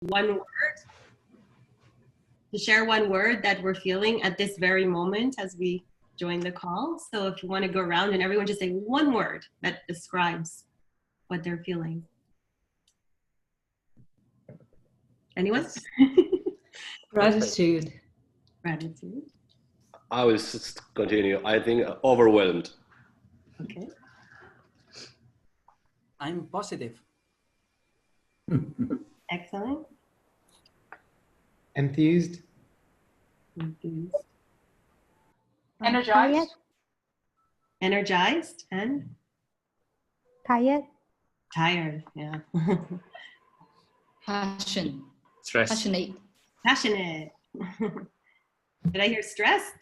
one word, to share one word that we're feeling at this very moment as we join the call. So if you want to go around and everyone just say one word that describes what they're feeling. Anyone? Gratitude. Gratitude. I will just continue. I think overwhelmed. Okay. I'm positive. Excellent. Enthused. Enthused. Energized. Energized and Tired. tired. Yeah. Passion. Stress. Passionate. Passionate. Did I hear stressed?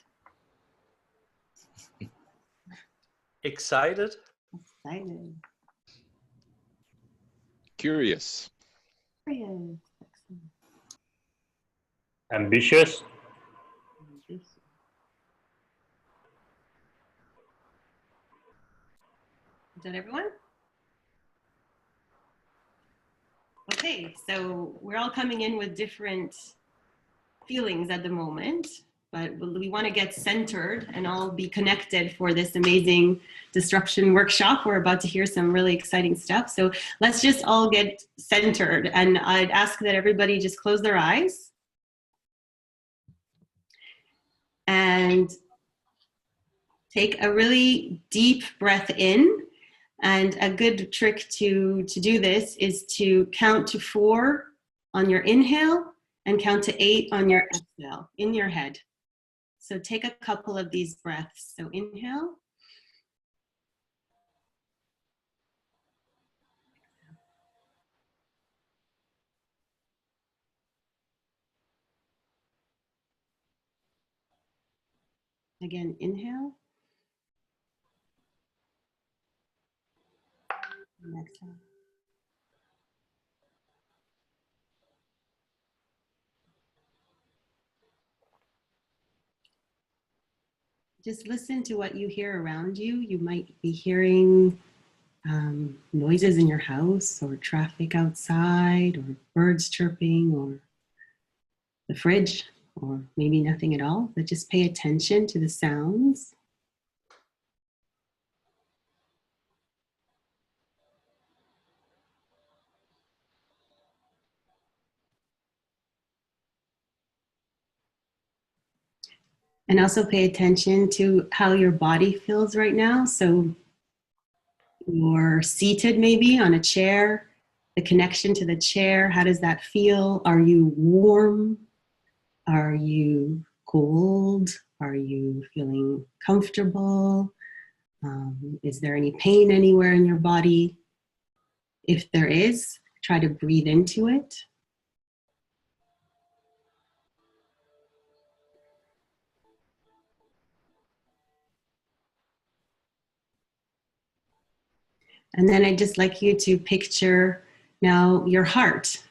Excited. Excited. Curious. Curious. Excellent. Ambitious. Ambitious. Is that everyone? Okay, so we're all coming in with different feelings at the moment, but we want to get centered and all be connected for this amazing disruption workshop. We're about to hear some really exciting stuff. So let's just all get centered, and I'd ask that everybody just close their eyes and take a really deep breath in. And a good trick to do this is to count to 4 on your inhale and count to 8 on your exhale in your head. So take a couple of these breaths. So inhale. Again, inhale. And exhale. Just listen to what you hear around you. You might be hearing noises in your house, or traffic outside, or birds chirping, or the fridge, or maybe nothing at all, but just pay attention to the sounds. And also pay attention to how your body feels right now. So you're seated maybe on a chair, the connection to the chair, how does that feel? Are you warm? Are you cold? Are you feeling comfortable? Is there any pain anywhere in your body? If there is, try to breathe into it. And then I'd just like you to picture now your heart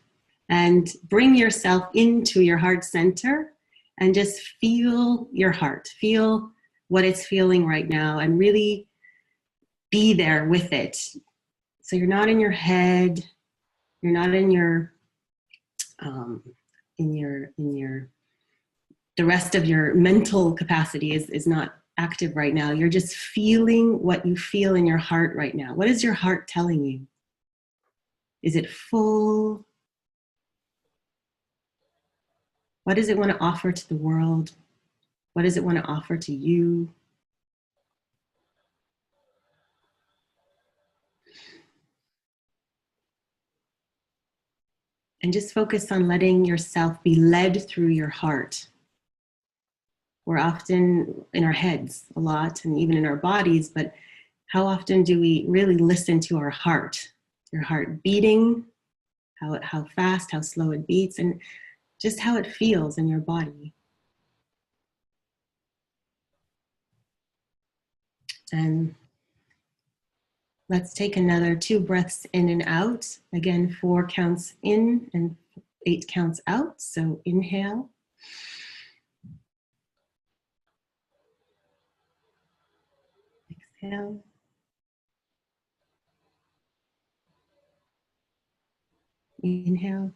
and bring yourself into your heart center and just feel your heart. Feel what it's feeling right now and really be there with it. So you're not in your head, you're not in your, the rest of your mental capacity is not active right now. You're just feeling what you feel in your heart right now. What is your heart telling you? Is it full? What does it want to offer to the world? What does it want to offer to you? And just focus on letting yourself be led through your heart. We're often in our heads a lot, and even in our bodies, but how often do we really listen to our heart? Your heart beating, how fast, how slow it beats, and just how it feels in your body. And let's take another 2 breaths in and out. Again, 4 counts in and 8 counts out. So inhale. Exhale. Inhale.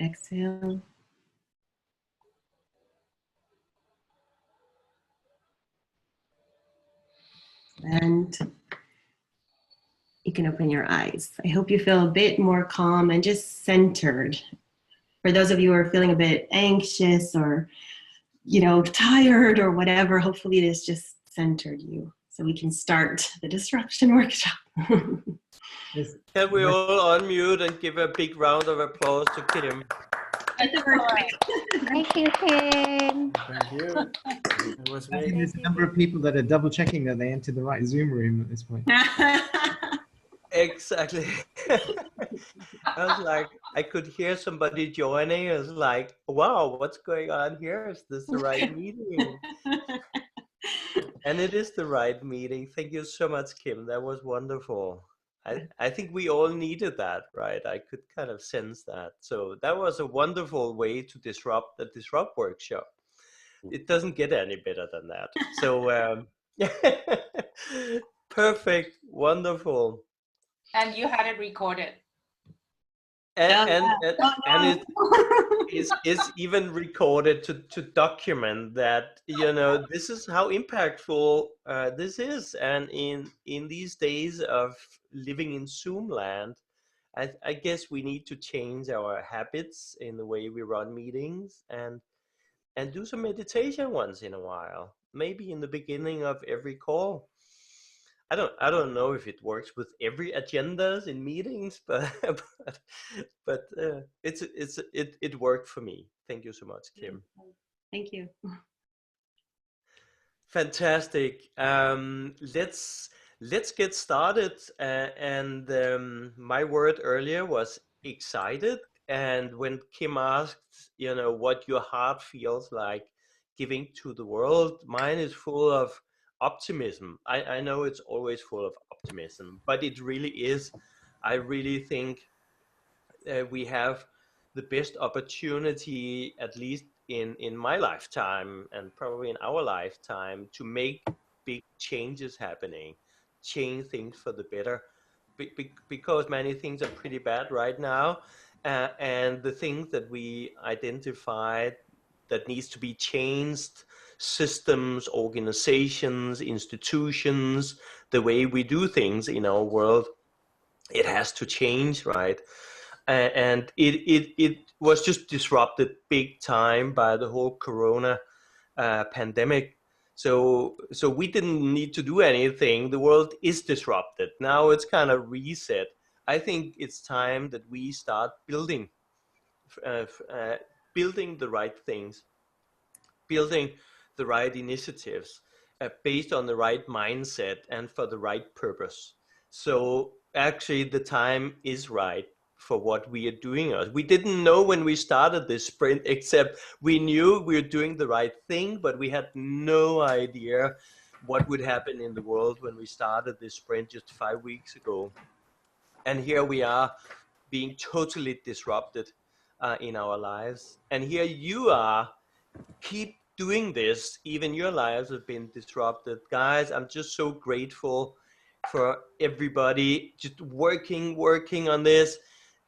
exhale. And you can open your eyes. I hope you feel a bit more calm and just centered. For those of you who are feeling a bit anxious or, tired or whatever, hopefully this just centered you so we can start the disruption workshop. Can we all unmute and give a big round of applause to Kim? Thank you, Kim. Thank you. It was I think great. there's a number of people that are double checking that they entered the right Zoom room at this point. Exactly. I was like, I could hear somebody joining. I was like, wow, what's going on here? Is this the right meeting? And it is the right meeting. Thank you so much, Kim. That was wonderful. I think we all needed that, right? I could kind of sense that. So that was a wonderful way to disrupt the Disrupt workshop. It doesn't get any better than that. So perfect, wonderful. And you had it recorded. And it's even recorded to document that, this is how impactful this is. And in these days of living in Zoom land, I guess we need to change our habits in the way we run meetings and do some meditation once in a while, maybe in the beginning of every call. I don't know if it works with every agendas in meetings, but it worked for me. Thank you so much, Kim. Thank you. Fantastic. Let's get started. My word earlier was excited, and when Kim asked, what your heart feels like giving to the world, mine is full of optimism. I know it's always full of optimism, but it really is. I really think we have the best opportunity, at least in my lifetime and probably in our lifetime, to make big changes happening, change things for the better, because many things are pretty bad right now, and the things that we identified that needs to be changed, systems, organizations, institutions, the way we do things in our world, it has to change, right? And it was just disrupted big time by the whole Corona pandemic. So we didn't need to do anything. The world is disrupted. Now it's kind of reset. I think it's time that we start building the right things, building the right initiatives based on the right mindset and for the right purpose. So actually the time is right for what we are doing. We didn't know when we started this sprint, except we knew we were doing the right thing, but we had no idea what would happen in the world when we started this sprint just 5 weeks ago. And here we are being totally disrupted in our lives. And here you are, keep doing this, even your lives have been disrupted. Guys, I'm just so grateful for everybody just working on this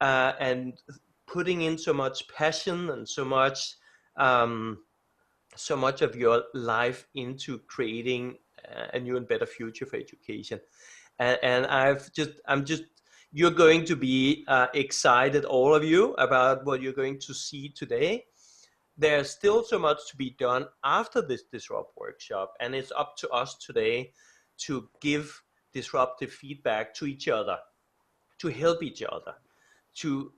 and putting in so much passion and so much of your life into creating a new and better future for education. And you're going to be excited, all of you, about what you're going to see today. There's still so much to be done after this Disrupt workshop, and it's up to us today to give disruptive feedback to each other, to help each other, to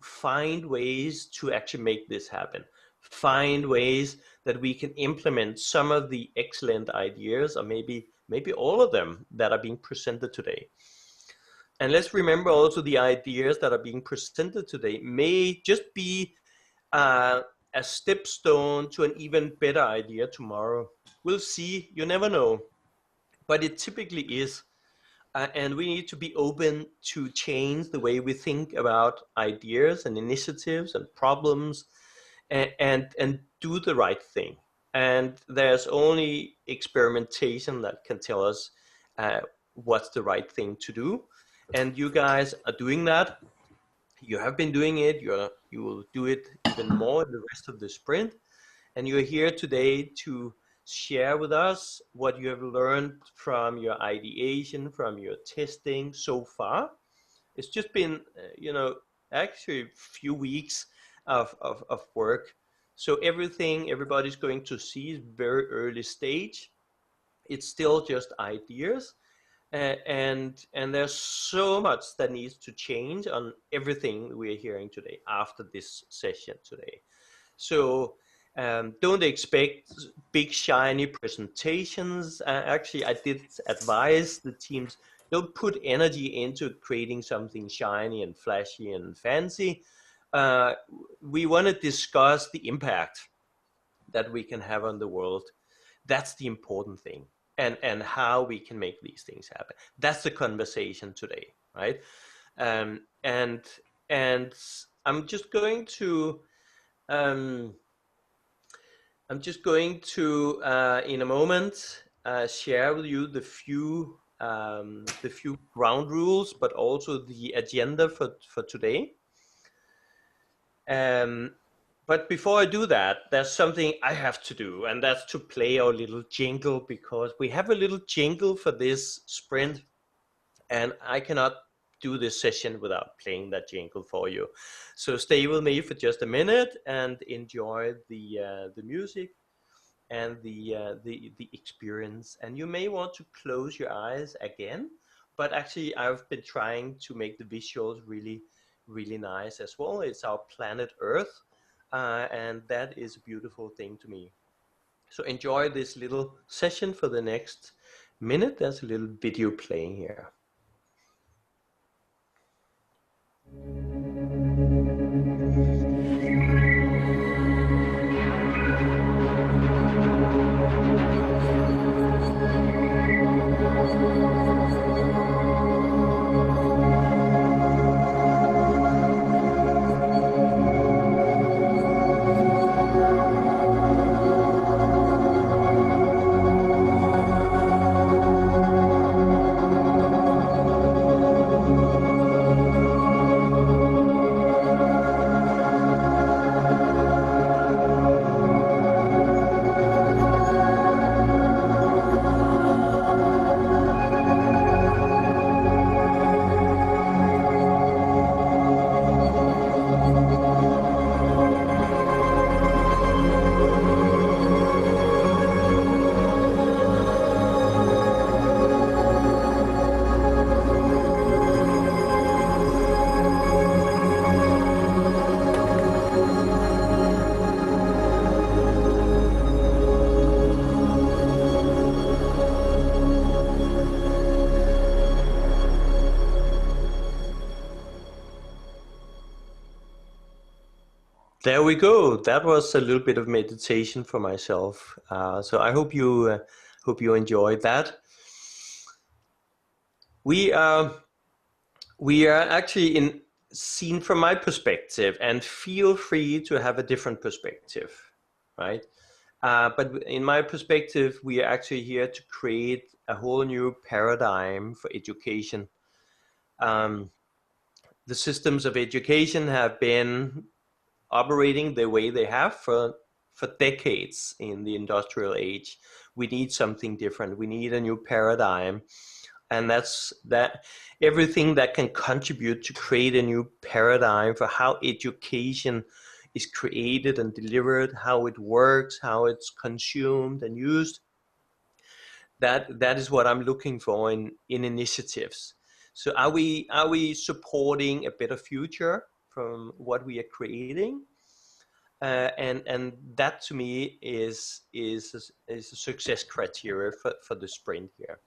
find ways to actually make this happen, find ways that we can implement some of the excellent ideas, or maybe all of them, that are being presented today. And let's remember also, the ideas that are being presented today may just be a stepstone to an even better idea tomorrow. We'll see, you never know, but it typically is. And we need to be open to change the way we think about ideas and initiatives and problems, and do the right thing. And there's only experimentation that can tell us what's the right thing to do. And you guys are doing that. You have been doing it, you will do it even more in the rest of the sprint. And you're here today to share with us what you have learned from your ideation, from your testing so far. It's just been, actually a few weeks of work. So everybody's going to see is very early stage. It's still just ideas. And there's so much that needs to change on everything we're hearing today after this session today. So don't expect big shiny presentations. Actually, I did advise the teams, don't put energy into creating something shiny and flashy and fancy. We want to discuss the impact that we can have on the world. That's the important thing. And how we can make these things happen. That's the conversation today, right? And I'm just going to in a moment share with you the few ground rules, but also the agenda for today. But before I do that, there's something I have to do, and that's to play our little jingle, because we have a little jingle for this sprint, and I cannot do this session without playing that jingle for you. So stay with me for just a minute and enjoy the music and the experience. And you may want to close your eyes again, but actually I've been trying to make the visuals really, really nice as well. It's our planet Earth, and that is a beautiful thing to me. So enjoy this little session for the next minute. There's a little video playing here. There we go. That was a little bit of meditation for myself. So I hope you enjoyed that. We are actually seen from my perspective, and feel free to have a different perspective, right? But in my perspective, we are actually here to create a whole new paradigm for education. The systems of education have been operating the way they have for decades in the industrial age. We need something different. We need a new paradigm. And that's everything that can contribute to create a new paradigm for how education is created and delivered, how it works, how it's consumed and used. That is what I'm looking for in initiatives. So are we supporting a better future from what we are creating? And that to me is a success criteria for the sprint here.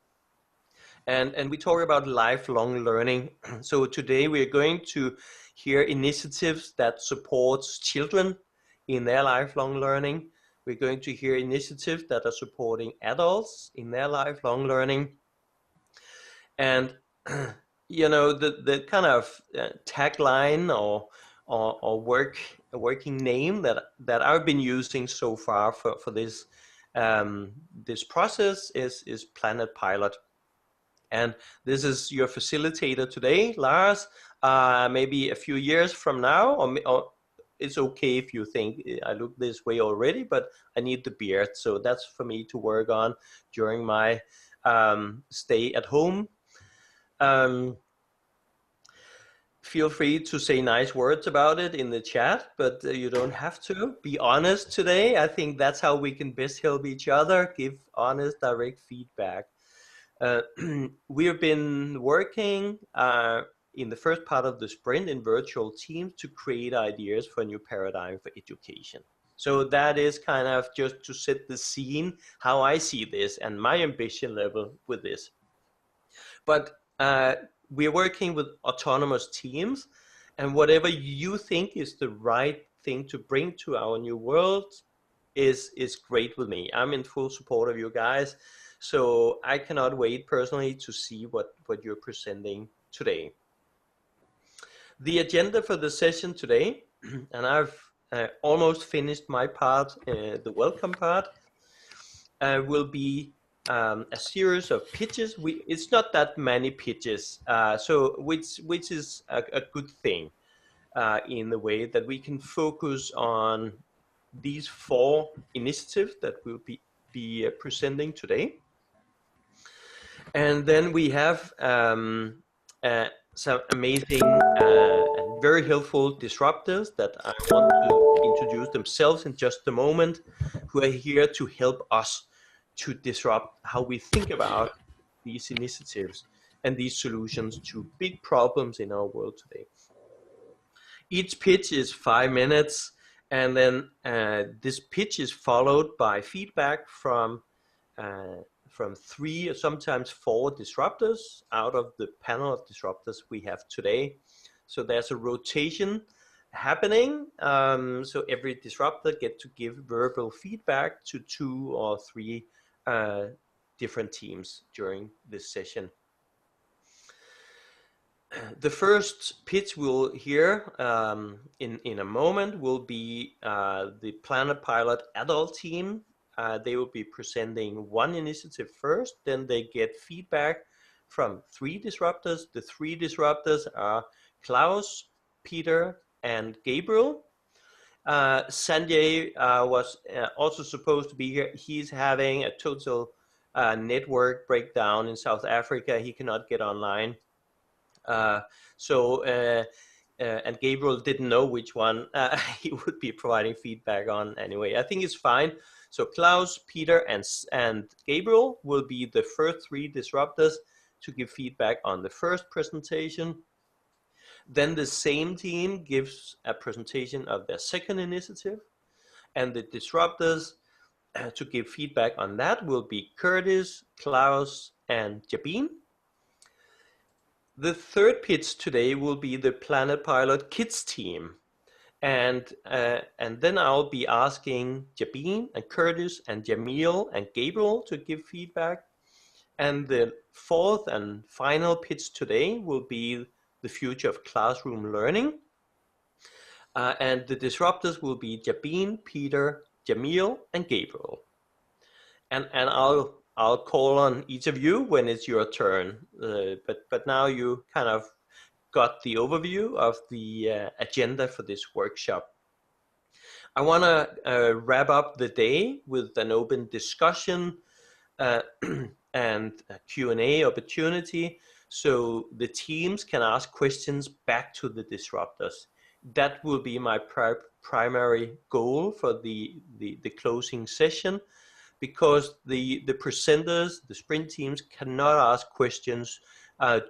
And we talk about lifelong learning. So today we're going to hear initiatives that supports children in their lifelong learning. We're going to hear initiatives that are supporting adults in their lifelong learning. And the kind of tagline or working name that I've been using so far for this this process is Planet Pilot. And this is your facilitator today, Lars. Maybe a few years from now, or it's okay if you think I look this way already, but I need the beard. So that's for me to work on during my stay at home. Feel free to say nice words about it in the chat, but you don't have to. Be honest today. I think that's how we can best help each other, give honest, direct feedback. We have been working in the first part of the sprint in virtual teams to create ideas for a new paradigm for education. So that is kind of just to set the scene, how I see this and my ambition level with this. But we're working with autonomous teams, and whatever you think is the right thing to bring to our new world is great with me. I'm in full support of you guys. So I cannot wait personally to see what you're presenting today. The agenda for the session today, and I've almost finished my part, the welcome part, will be a series of pitches. It's not that many pitches, so which is a good thing in the way that we can focus on these 4 initiatives that we'll be presenting today. And then we have some amazing and very helpful disruptors that I want to introduce themselves in just a moment, who are here to help us to disrupt how we think about these initiatives and these solutions to big problems in our world today. Each pitch is 5 minutes, and then this pitch is followed by feedback from 3 or sometimes 4 disruptors out of the panel of disruptors we have today. So there's a rotation happening. So every disruptor gets to give verbal feedback to 2 or 3 different teams during this session. The first pitch we'll hear in a moment will be the Planet Pilot adult team. They will be presenting 1 initiative first, then they get feedback from 3 disruptors. The 3 disruptors are Klaus, Peter, and Gabriel. Sanjay was also supposed to be here. He's having a total network breakdown in South Africa. He cannot get online. And Gabriel didn't know which one he would be providing feedback on anyway. I think it's fine. So Klaus, Peter, and Gabriel will be the first 3 disruptors to give feedback on the first presentation. Then the same team gives a presentation of their second initiative, and the disruptors to give feedback on that will be Curtis, Klaus, and Jabin. The third pitch today will be the Planet Pilot Kids team. And then I'll be asking Jabin and Curtis and Jamil and Gabriel to give feedback. And the 4th and final pitch today will be the future of classroom learning. And the disruptors will be Jabin, Peter, Jamil, and Gabriel. And I'll call on each of you when it's your turn. But now you kind of got the overview of the agenda for this workshop. I want to wrap up the day with an open discussion and a Q&A opportunity, so the teams can ask questions back to the disruptors. That will be my primary goal for the closing session, because the presenters, the sprint teams, cannot ask questions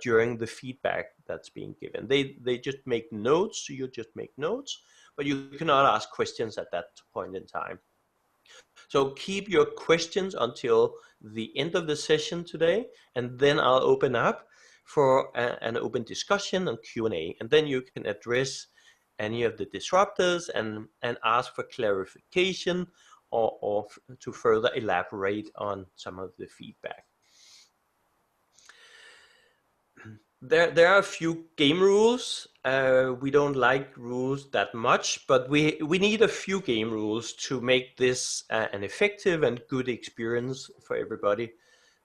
during the feedback that's being given. They just make notes, so you just make notes, but you cannot ask questions at that point in time. So keep your questions until the end of the session today, and then I'll open up for an open discussion and Q&A, and then you can address any of the disruptors and ask for clarification or to further elaborate on some of the feedback. There are a few game rules. We don't like rules that much, but we need a few game rules to make this an effective and good experience for everybody.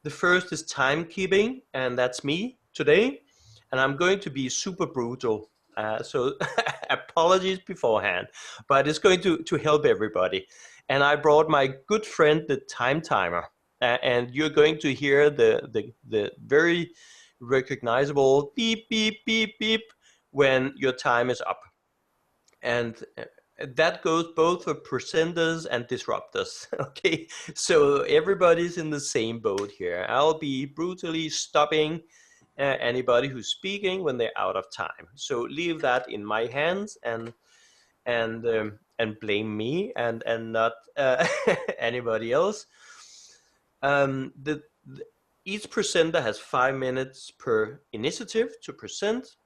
The first is timekeeping, and that's me today. And I'm going to be super brutal. So apologies beforehand, but it's going to help everybody. And I brought my good friend, the time timer. And you're going to hear the very recognizable beep, beep, beep, beep when your time is up. And that goes both for presenters and disruptors. Okay, so everybody's in the same boat here. I'll be brutally stopping anybody who's speaking when they're out of time. So leave that in my hands and blame me and not anybody else. Each presenter has 5 minutes per initiative to present.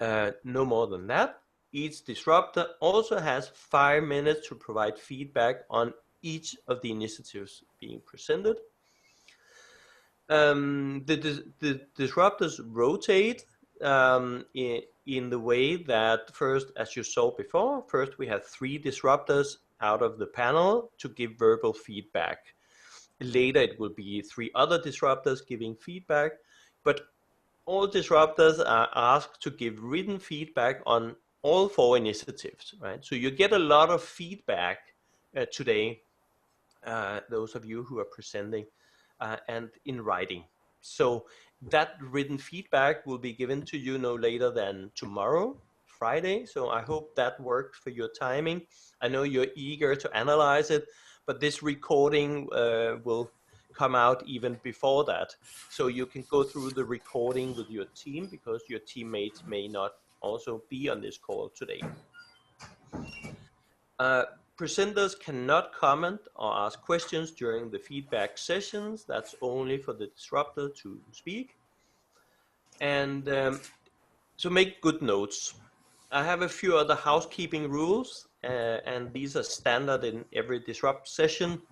No more than that. Each disruptor also has 5 minutes to provide feedback on each of the initiatives being presented. The disruptors rotate in the way that first, as you saw before, first we have 3 disruptors out of the panel to give verbal feedback. Later it will be 3 other disruptors giving feedback, but all disruptors are asked to give written feedback on all 4 initiatives, right? So you get a lot of feedback today, those of you who are presenting, and in writing. So that written feedback will be given to you no later than tomorrow, Friday. So I hope that worked for your timing. I know you're eager to analyze it, but this recording will come out even before that. So you can go through the recording with your team because your teammates may not also be on this call today. Presenters cannot comment or ask questions during the feedback sessions. That's only for the disruptor to speak. And so make good notes. I have a few other housekeeping rules, and these are standard in every disrupt session.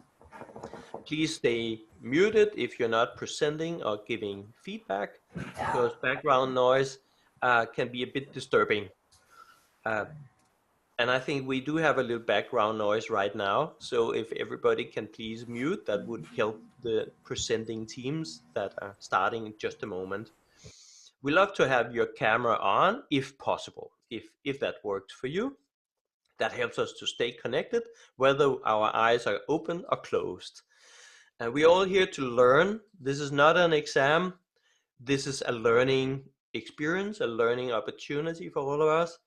Please stay muted if you're not presenting or giving feedback, because background noise can be a bit disturbing. And I think we do have a little background noise right now. So if everybody can please mute, that would help the presenting teams that are starting in just a moment. We love to have your camera on if possible, if that works for you. That helps us to stay connected, whether our eyes are open or closed. And we're all here to learn. This is not an exam. This is a learning experience, a learning opportunity for all of us.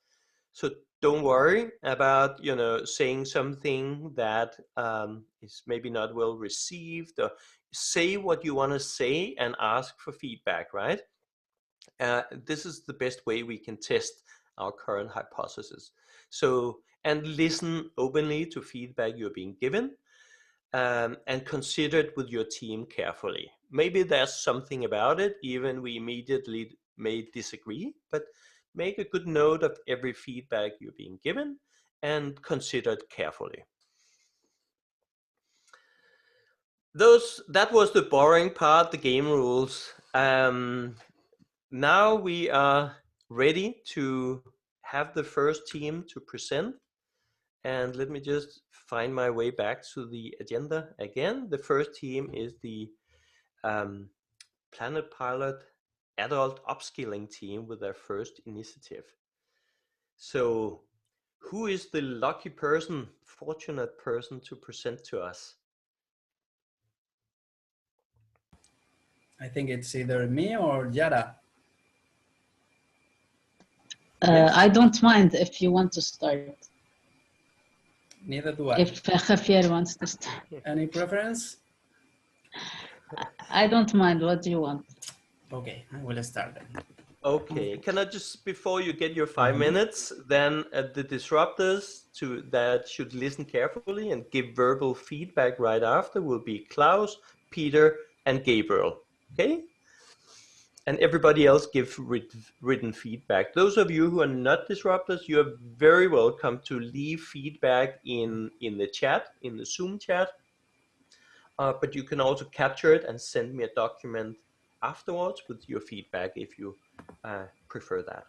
So don't worry about, saying something that is maybe not well received. Or say what you want to say and ask for feedback, right? This is the best way we can test our current hypothesis. So, and listen openly to feedback you're being given, and consider it with your team carefully. Maybe there's something about it, even we immediately may disagree, but make a good note of every feedback you're being given and consider it carefully. That was the boring part, the game rules. Now we are ready to have the first team to present. And let me just find my way back to the agenda again. The first team is the Planet Pilot adult upskilling team with their first initiative. So who is the lucky person, fortunate person to present to us? I think it's either me or Yara. Yes. I don't mind if you want to start. Neither do I. If Javier wants to start. Any preference? I don't mind. What do you want? Okay, I will start then. Okay, can I just, before you get your 5 minutes, then the disruptors that should listen carefully and give verbal feedback right after will be Klaus, Peter, and Gabriel, okay? And everybody else give written feedback. Those of you who are not disruptors, you are very welcome to leave feedback in the chat, in the Zoom chat, but you can also capture it and send me a document afterwards with your feedback if you prefer that.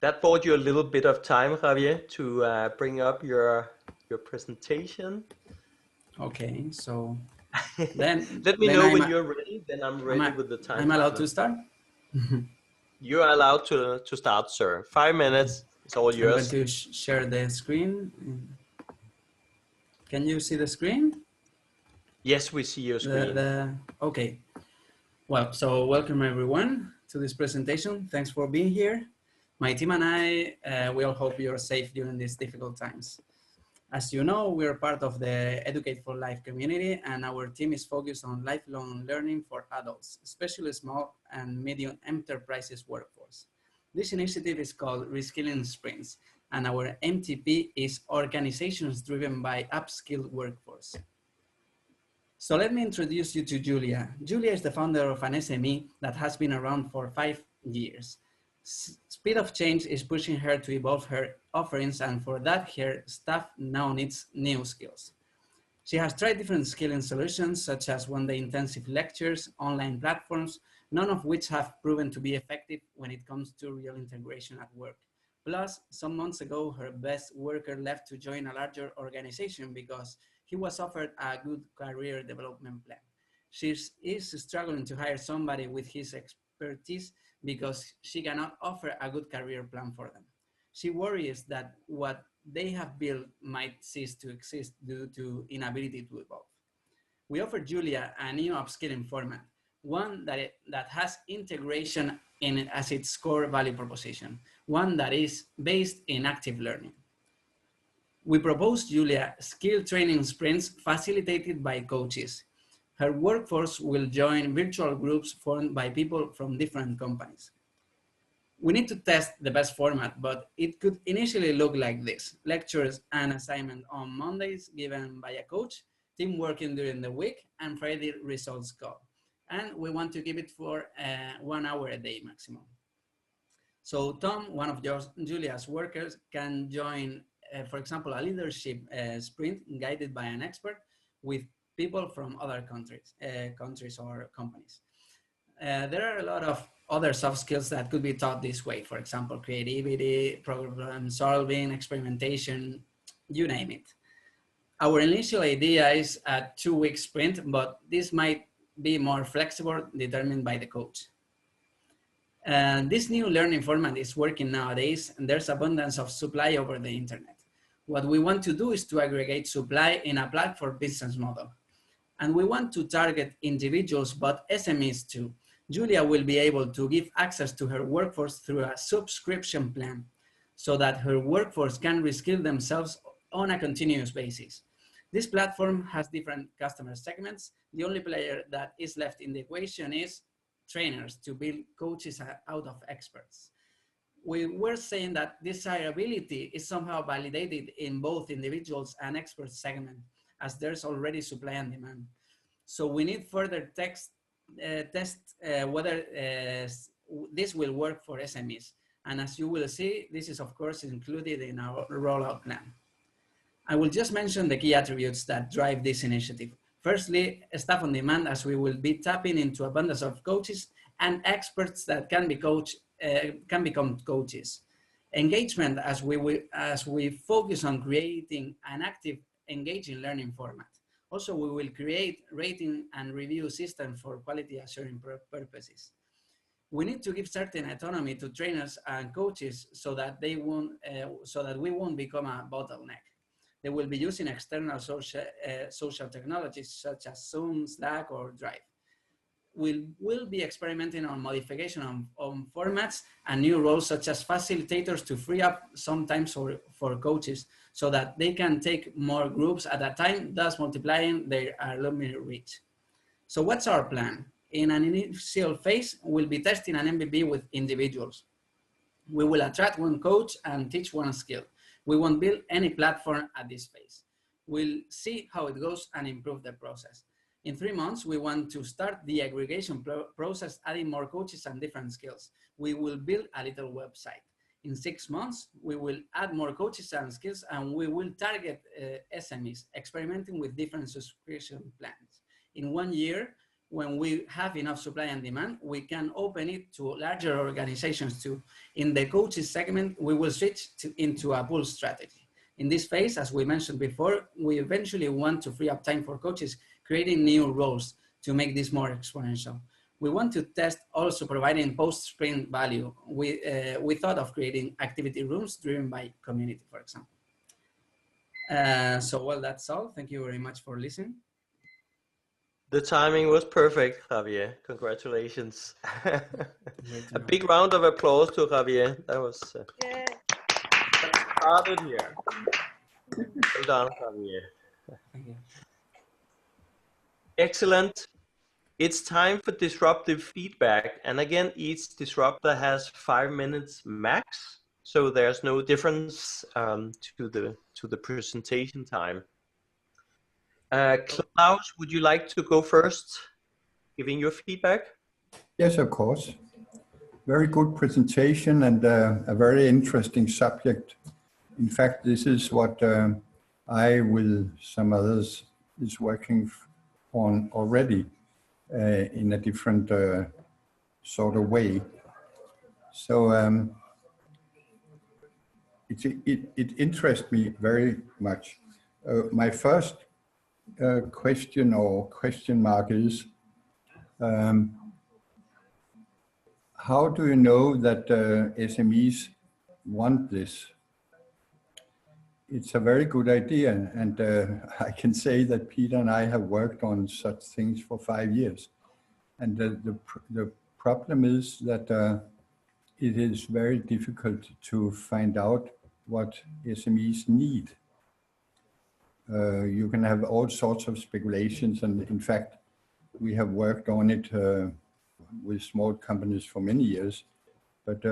That bought you a little bit of time, Javier, to bring up your presentation. Okay, so Then, Let me then know I'm, when you're ready. Then I'm ready with the time. I'm allowed to timer. start? You're allowed to start, sir. 5 minutes. It's all I'm going yours. to share the screen. Can you see the screen? Yes, we see your screen. Okay. Well, so welcome everyone to this presentation. Thanks for being here. My team and I, we all hope you're safe during these difficult times. As you know, we are part of the Educate for Life community, and our team is focused on lifelong learning for adults, especially small and medium enterprises workforce. This initiative is called Reskilling Sprints, and our MTP is Organizations Driven by Upskilled Workforce. So let me introduce you to Julia. Julia is the founder of an SME that has been around for 5 years. Speed of change is pushing her to evolve her offerings, and for that, her staff now needs new skills. She has tried different skilling solutions, such as one-day intensive lectures, online platforms, none of which have proven to be effective when it comes to real integration at work. Plus, some months ago, her best worker left to join a larger organization because he was offered a good career development plan. She is struggling to hire somebody with his expertise because she cannot offer a good career plan for them. She worries that what they have built might cease to exist due to inability to evolve. We offer Julia a new upskilling format, one that has integration as its core value proposition, one that is based in active learning. We propose Julia skill training sprints facilitated by coaches. Her workforce will join virtual groups formed by people from different companies. We need to test the best format, but it could initially look like this: lectures and assignment on Mondays given by a coach, team working during the week, and Friday results call. And we want to keep it for 1 hour a day maximum. So Tom, one of Julia's workers, can join, for example, a leadership sprint guided by an expert with people from other countries or companies. There are a lot of other soft skills that could be taught this way. For example, creativity, problem solving, experimentation, you name it. Our initial idea is a 2-week sprint, but this might be more flexible, determined by the coach. This new learning format is working nowadays, and there's abundance of supply over the internet. What we want to do is to aggregate supply in a platform business model. And we want to target individuals, but SMEs too. Julia will be able to give access to her workforce through a subscription plan so that her workforce can reskill themselves on a continuous basis. This platform has different customer segments. The only player that is left in the equation is trainers to build coaches out of experts. We were saying that desirability is somehow validated in both individuals and expert segment, as there's already supply and demand. So we need further test whether this will work for SMEs. And as you will see, this is of course included in our rollout plan. I will just mention the key attributes that drive this initiative. Firstly, staff on demand, as we will be tapping into abundance of coaches and experts that can become coaches. Engagement, as we focus on creating an active, engaging learning format. Also, we will create rating and review system for quality assuring purposes. We need to give certain autonomy to trainers and coaches so that we won't become a bottleneck. They will be using external social technologies such as Zoom, Slack, or Drive. We'll be experimenting on modification on formats and new roles such as facilitators to free up some time for coaches so that they can take more groups at a time, thus multiplying their alumni reach. So what's our plan? In an initial phase, we'll be testing an MVP with individuals. We will attract one coach and teach one skill. We won't build any platform at this phase. We'll see how it goes and improve the process. In 3 months, we want to start the aggregation process, adding more coaches and different skills. We will build a little website. In 6 months, we will add more coaches and skills, and we will target SMEs, experimenting with different subscription plans. In 1 year, when we have enough supply and demand, we can open it to larger organizations too. In the coaches segment, we will switch into a pull strategy. In this phase, as we mentioned before, we eventually want to free up time for coaches creating new roles to make this more exponential. We want to test also providing post-sprint value. We thought of creating activity rooms driven by community, for example. So, well, that's all. Thank you very much for listening. The timing was perfect, Javier. Congratulations. A big round of applause to Javier. That was started here. Well done, Javier. Thank you. Excellent. It's time for disruptive feedback. And again, each disruptor has 5 minutes max. So there's no difference to the presentation time. Klaus, would you like to go first, giving your feedback? Yes, of course. Very good presentation and a very interesting subject. In fact, this is what I, with some others, is working on already in a different sort of way. So it interests me very much. My first question or question mark is, how do you know that SMEs want this? It's a very good idea, and I can say that Peter and I have worked on such things for 5 years. And the problem is that it is very difficult to find out what SMEs need. You can have all sorts of speculations, and in fact, we have worked on it with small companies for many years, but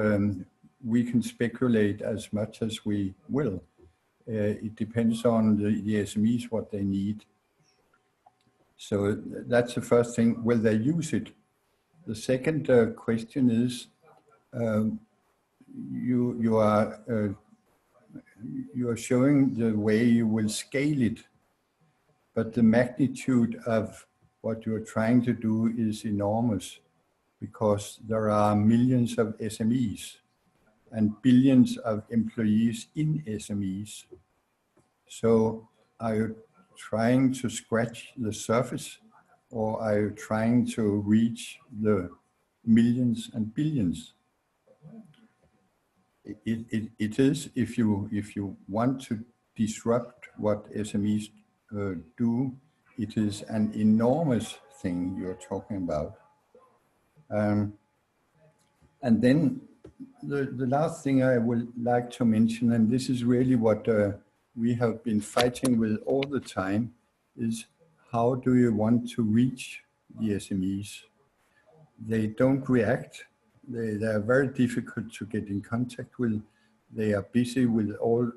we can speculate as much as we will. It depends on the SMEs, what they need. So that's the first thing, will they use it? The second question is, you are showing the way you will scale it, but the magnitude of what you're trying to do is enormous, because there are millions of SMEs and billions of employees in SMEs. So are you trying to scratch the surface, or are you trying to reach the millions and billions? It is, if you want to disrupt what SMEs do, it is an enormous thing you're talking about. And then the last thing I would like to mention, and this is really what we have been fighting with all the time, is how do you want to reach the SMEs? They don't react. They are very difficult to get in contact with. They are busy with all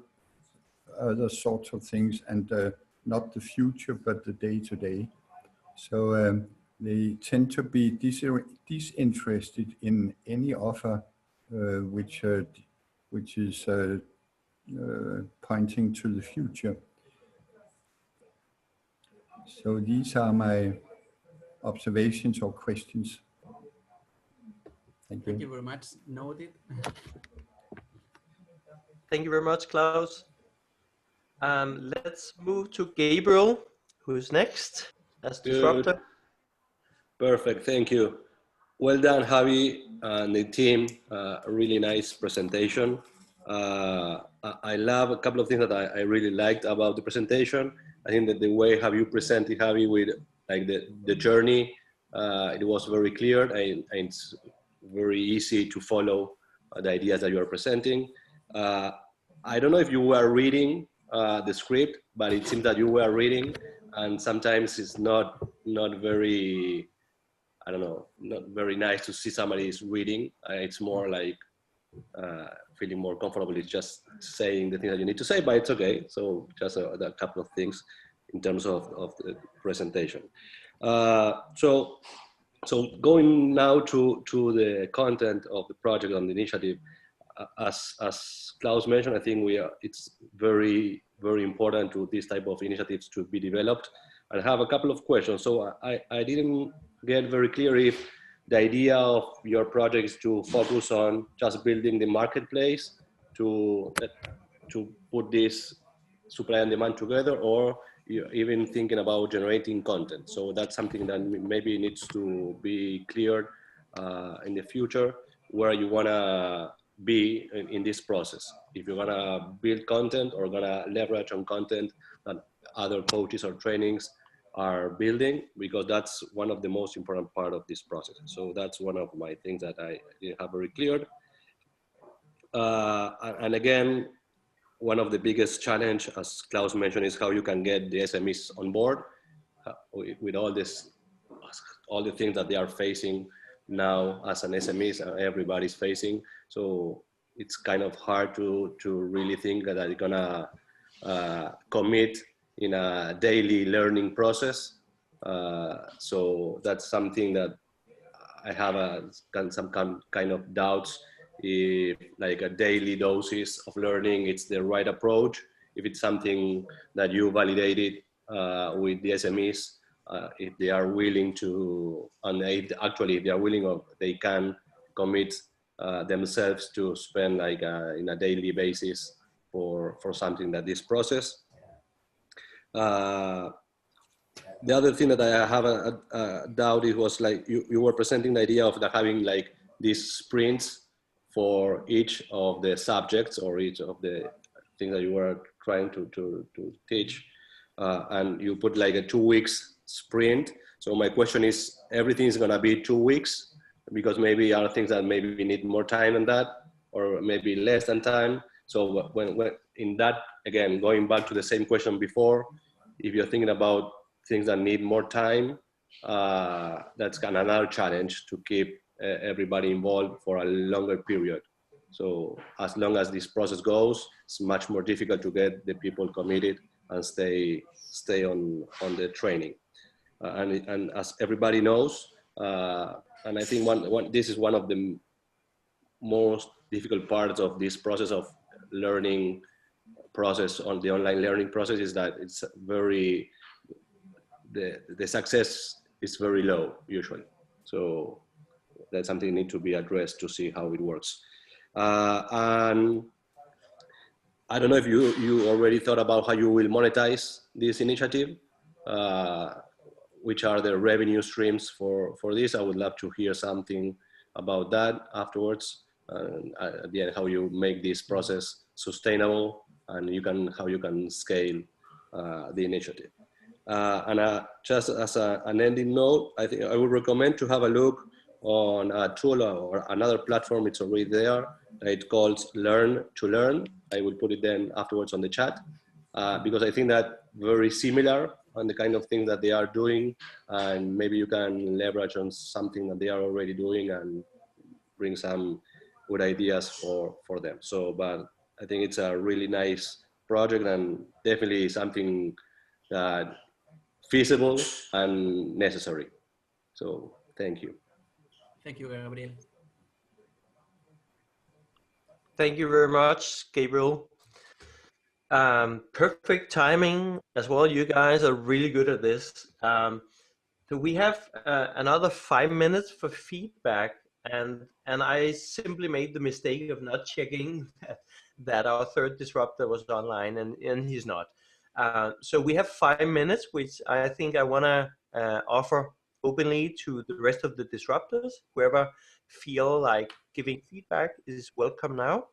other sorts of things, and not the future, but the day-to-day. So they tend to be disinterested in any offer which is pointing to the future. So these are my observations or questions. Thank you. Thank you very much. Noted. Thank you very much, Klaus. Let's move to Gabriel, who's next as disruptor. Good. Perfect, thank you. Well done, Javi and the team. A really nice presentation. I love a couple of things that I really liked about the presentation. I think that the way how you presented, Javi, with like the journey, it was very clear, and it's very easy to follow the ideas that you are presenting. I don't know if you were reading the script, but it seems that you were reading, and sometimes it's not very, I don't know, not very nice to see somebody is reading. It's more like feeling more comfortable is just saying the thing that you need to say, but it's okay. So just a couple of things in terms of the presentation. So going now to the content of the project and the initiative, as Klaus mentioned, I think it's very, very important to this type of initiatives to be developed. I have a couple of questions. So I didn't get very clear if the idea of your project is to focus on just building the marketplace to put this supply and demand together, or you're even thinking about generating content. So that's something that maybe needs to be cleared in the future, where you wanna be in this process. If you're gonna build content or gonna leverage on content that other coaches or trainings are building, because that's one of the most important part of this process. So that's one of my things that I didn't have very clear. And again, one of the biggest challenge, as Klaus mentioned, is how you can get the SMEs on board with all this, all the things that they are facing now as an SMEs, everybody's facing. So it's kind of hard to really think that they're gonna commit in a daily learning process. So that's something that I have some kind of doubts if like a daily doses of learning, it's the right approach. If it's something that you validated with the SMEs, if they are willing to, and if they are willing or they can commit themselves to spend like in a daily basis for something that this process. The other thing that I have a doubt, it was like you were presenting the idea of having like these sprints for each of the subjects or each of the things that you were trying to teach, and you put like a 2 weeks sprint. So my question is, everything is gonna be 2 weeks, because maybe other things that maybe we need more time than that, or maybe less than time. So when in that, again, going back to the same question before, if you're thinking about things that need more time, that's kind of another challenge to keep everybody involved for a longer period. So as long as this process goes, it's much more difficult to get the people committed and stay on the training. And as everybody knows, and I think this is one of the most difficult parts of this process of learning process, on the online learning process, is that it's very, the success is very low usually. So that's something that needs to be addressed to see how it works. And I don't know if you already thought about how you will monetize this initiative, which are the revenue streams for this. I would love to hear something about that afterwards. At the end, how you make this process sustainable, and how you can scale the initiative. And just as an ending note, I think I would recommend to have a look on a tool or another platform. It's already there. It's called Learn to Learn. I will put it then afterwards on the chat, because I think that very similar on the kind of things that they are doing, and maybe you can leverage on something that they are already doing and bring some good ideas for them. So, but I think it's a really nice project, and definitely something that feasible and necessary. So thank you. Thank you, Gabriel. Thank you very much, Gabriel. Perfect timing as well. You guys are really good at this. So we have another 5 minutes for feedback, and I simply made the mistake of not checking that our third disruptor was online, and he's not. So we have 5 minutes, which I think I want to offer openly to the rest of the disruptors. Whoever feel like giving feedback is welcome now.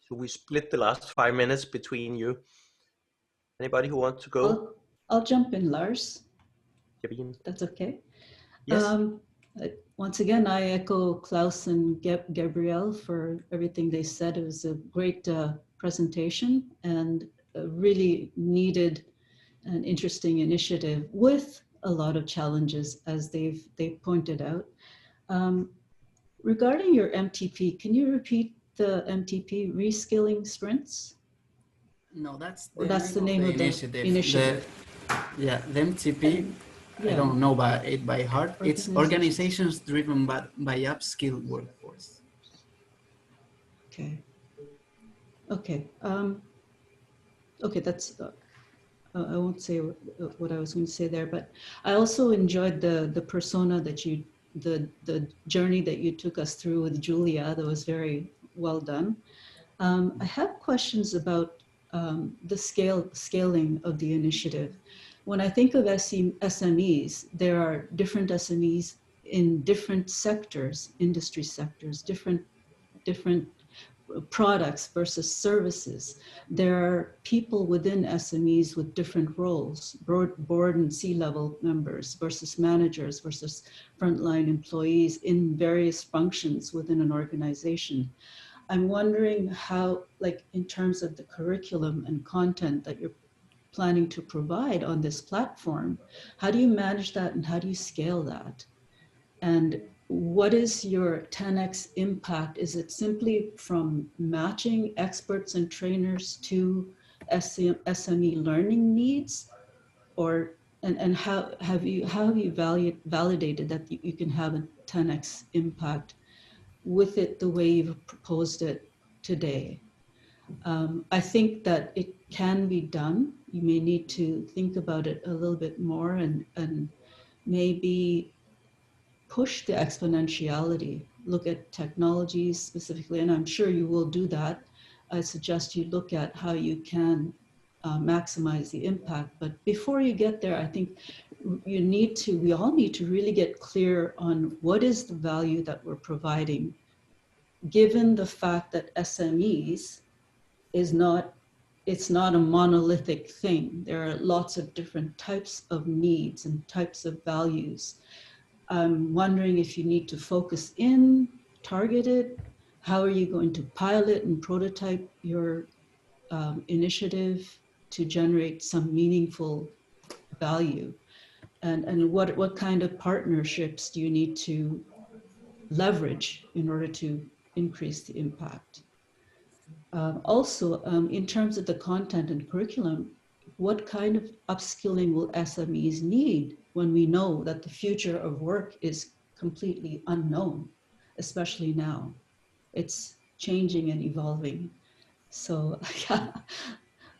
So we split the last 5 minutes between you. Anybody who wants to go? I'll jump in, Lars. Jabin. That's okay. Yes. Once again, I echo Klaus and Gabriel for everything they said. It was a great presentation and a really needed and interesting initiative with a lot of challenges, as they've pointed out. Regarding your MTP, can you repeat the MTP, reskilling sprints? No, that's the name of the initiative. The MTP, I don't know it by heart. It's organizations driven by upskilled workforce. Okay. Okay. Okay, that's, I won't say what I was going to say there, but I also enjoyed the persona that you, the journey that you took us through with Julia. That was very well done. I have questions about the scaling of the initiative. When I think of SMEs, there are different SMEs in different sectors, industry sectors, different products versus services. There are people within SMEs with different roles, board and C-level members versus managers versus frontline employees in various functions within an organization. I'm wondering how, like in terms of the curriculum and content that you're planning to provide on this platform, how do you manage that and how do you scale that? And what is your 10x impact? Is it simply from matching experts and trainers to SME learning needs? Or, and how have you validated that you can have a 10x impact with it the way you've proposed it today? I think that it can be done. You may need to think about it a little bit more and maybe push the exponentiality, look at technologies specifically, and I'm sure you will do that. I suggest you look at how you can maximize the impact. But before you get there, I think we all need to really get clear on what is the value that we're providing, given the fact that SMEs it's not a monolithic thing. There are lots of different types of needs and types of values. I'm wondering if you need to focus in, target it. How are you going to pilot and prototype your initiative to generate some meaningful value? And what kind of partnerships do you need to leverage in order to increase the impact? Also, in terms of the content and curriculum, what kind of upskilling will SMEs need when we know that the future of work is completely unknown, especially now? It's changing and evolving. So yeah,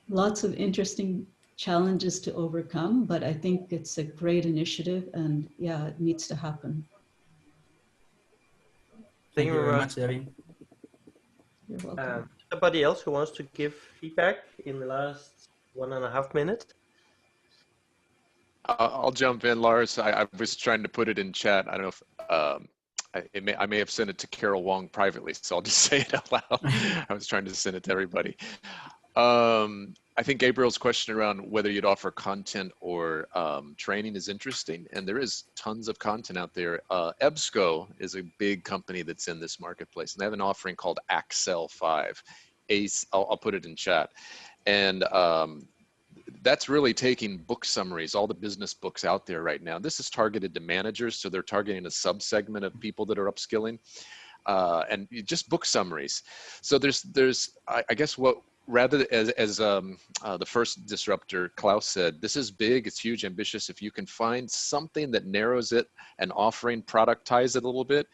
lots of interesting challenges to overcome, but I think it's a great initiative and yeah, it needs to happen. Thank you very much, Debbie. You're welcome. Somebody else who wants to give feedback in the last 1.5 minutes? I'll jump in, Lars. I was trying to put it in chat. I don't know if I may have sent it to Carol Wong privately, so I'll just say it out loud. I was trying to send it to everybody. I think Gabriel's question around whether you'd offer content or training is interesting, and there is tons of content out there. EBSCO is a big company that's in this marketplace, and they have an offering called Accel 5. I'll put it in chat. And that's really taking book summaries, all the business books out there right now. This is targeted to managers, so they're targeting a subsegment of people that are upskilling, and just book summaries. So I guess what, rather as the first disruptor, Klaus, said, this is big, it's huge, ambitious. If you can find something that narrows it and offering, productize it a little bit,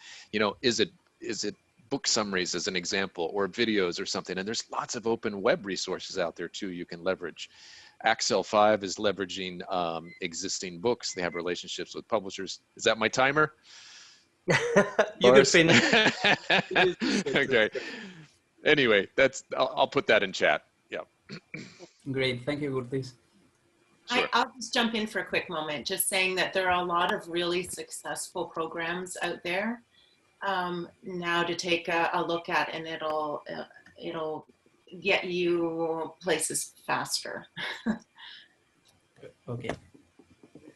is it book summaries as an example, or videos or something? And there's lots of open web resources out there too you can leverage. Accel 5 is leveraging existing books. They have relationships with publishers. Is that my timer? You can finish. Okay. Anyway, I'll put that in chat. Yeah. Great. Thank you, Gurtis. Sure. I'll just jump in for a quick moment, just saying that there are a lot of really successful programs out there now to take a look at, and it'll get you places faster. Okay.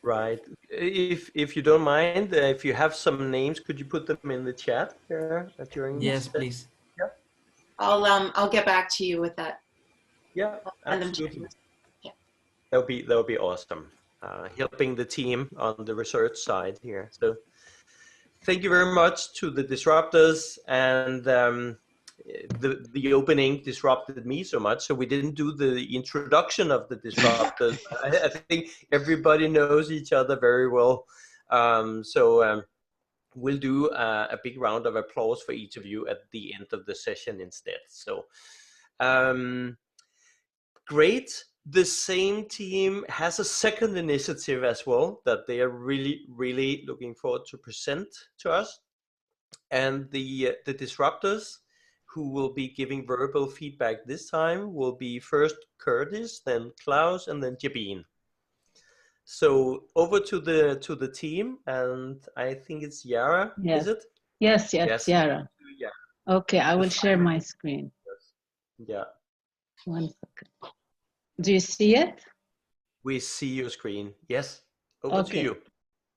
Right. If you don't mind, if you have some names, could you put them in the chat during? Yes, please. Yeah. I'll get back to you with that. Yeah, absolutely. Yeah. That would be awesome. Helping the team on the research side here. So thank you very much to the disruptors, and the opening disrupted me so much, so we didn't do the introduction of the disruptors. I think everybody knows each other very well. We'll do a big round of applause for each of you at the end of the session instead. So great. The same team has a second initiative as well that they are really, really looking forward to present to us. And the disruptors who will be giving verbal feedback this time will be first Curtis, then Klaus, and then Jabin. So over to the team, and I think it's Yara, Yes. is it? Yes, Yes. Yara. Yeah. Okay, I will share my screen. Yeah. 1 second. Do you see it? We see your screen. Yes. Over to you.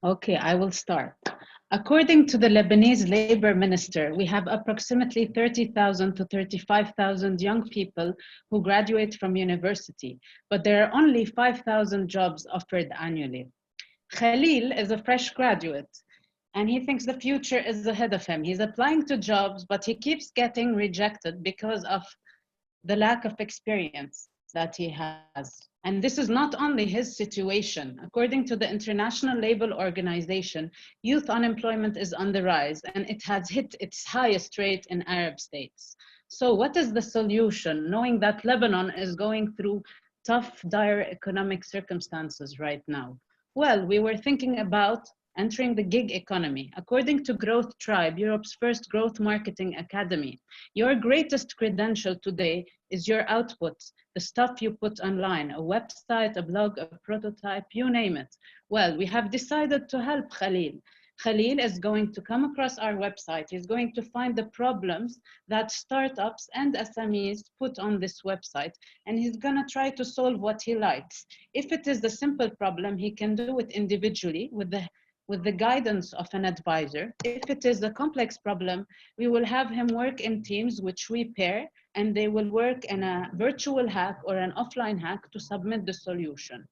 Okay, I will start. According to the Lebanese labor minister, we have approximately 30,000 to 35,000 young people who graduate from university, but there are only 5,000 jobs offered annually. Khalil is a fresh graduate, and he thinks the future is ahead of him. He's applying to jobs, but he keeps getting rejected because of the lack of experience that he has. And this is not only his situation. According to the International Labour Organization, youth unemployment is on the rise, and it has hit its highest rate in Arab states. So what is the solution, knowing that Lebanon is going through tough, dire economic circumstances right now? Well, we were thinking about entering the gig economy. According to Growth Tribe, Europe's first growth marketing academy, your greatest credential today is your output, the stuff you put online, a website, a blog, a prototype, you name it. Well, we have decided to help Khalil. Khalil is going to come across our website. He's going to find the problems that startups and SMEs put on this website, and he's going to try to solve what he likes. If it is a simple problem, he can do it individually with the guidance of an advisor. If it is a complex problem, we will have him work in teams which we pair, and they will work in a virtual hack or an offline hack to submit the solution.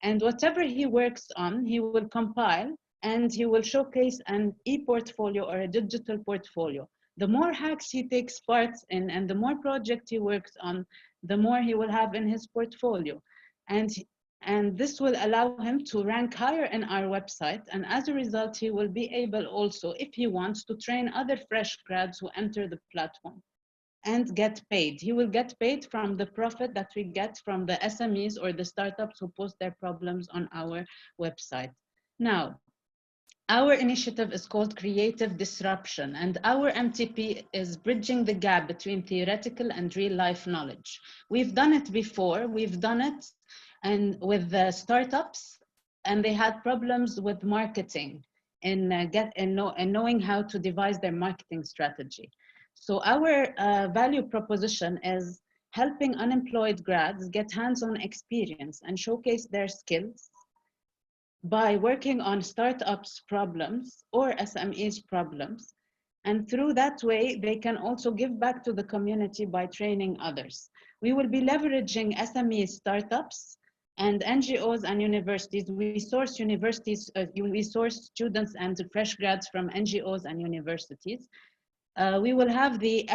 And whatever he works on, he will compile and he will showcase an e-portfolio or a digital portfolio. The more hacks he takes part in and the more projects he works on, the more he will have in his portfolio. And this will allow him to rank higher in our website. And as a result, he will be able also, if he wants, to train other fresh grads who enter the platform and get paid. He will get paid from the profit that we get from the SMEs or the startups who post their problems on our website. Now, our initiative is called Creative Disruption, and our MTP is bridging the gap between theoretical and real life knowledge. We've done it before. We've done it and with the startups, and they had problems with marketing and knowing how to devise their marketing strategy. So our value proposition is helping unemployed grads get hands-on experience and showcase their skills by working on startups problems or SMEs problems. And through that way, they can also give back to the community by training others. We will be leveraging SME startups and NGOs and universities. We source universities, we source students and fresh grads from NGOs and universities. We will have the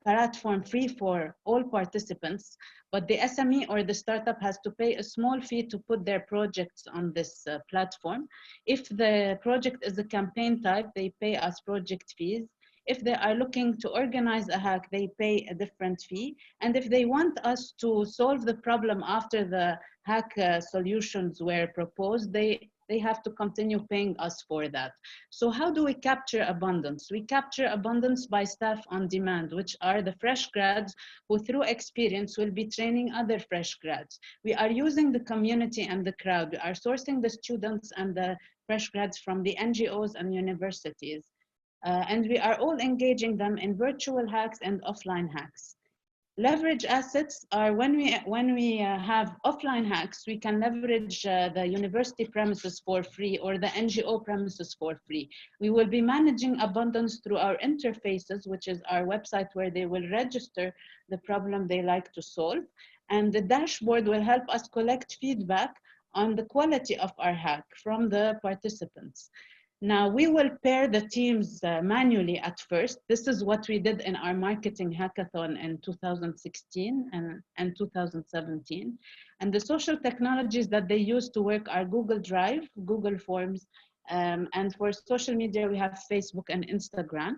platform free for all participants, but the SME or the startup has to pay a small fee to put their projects on this platform. If the project is a campaign type, they pay us project fees. If they are looking to organize a hack, they pay a different fee. And if they want us to solve the problem after the hack solutions were proposed, they have to continue paying us for that. So how do we capture abundance? We capture abundance by staff on demand, which are the fresh grads who through experience will be training other fresh grads. We are using the community and the crowd. We are sourcing the students and the fresh grads from the NGOs and universities. And we are all engaging them in virtual hacks and offline hacks. Leverage assets are when we have offline hacks, we can leverage the university premises for free or the NGO premises for free. We will be managing abundance through our interfaces, which is our website where they will register the problem they like to solve. And the dashboard will help us collect feedback on the quality of our hack from the participants. Now, we will pair the teams manually at first. This is what we did in our marketing hackathon in 2016 and 2017. And the social technologies that they use to work are Google Drive, Google Forms, and for social media, we have Facebook and Instagram.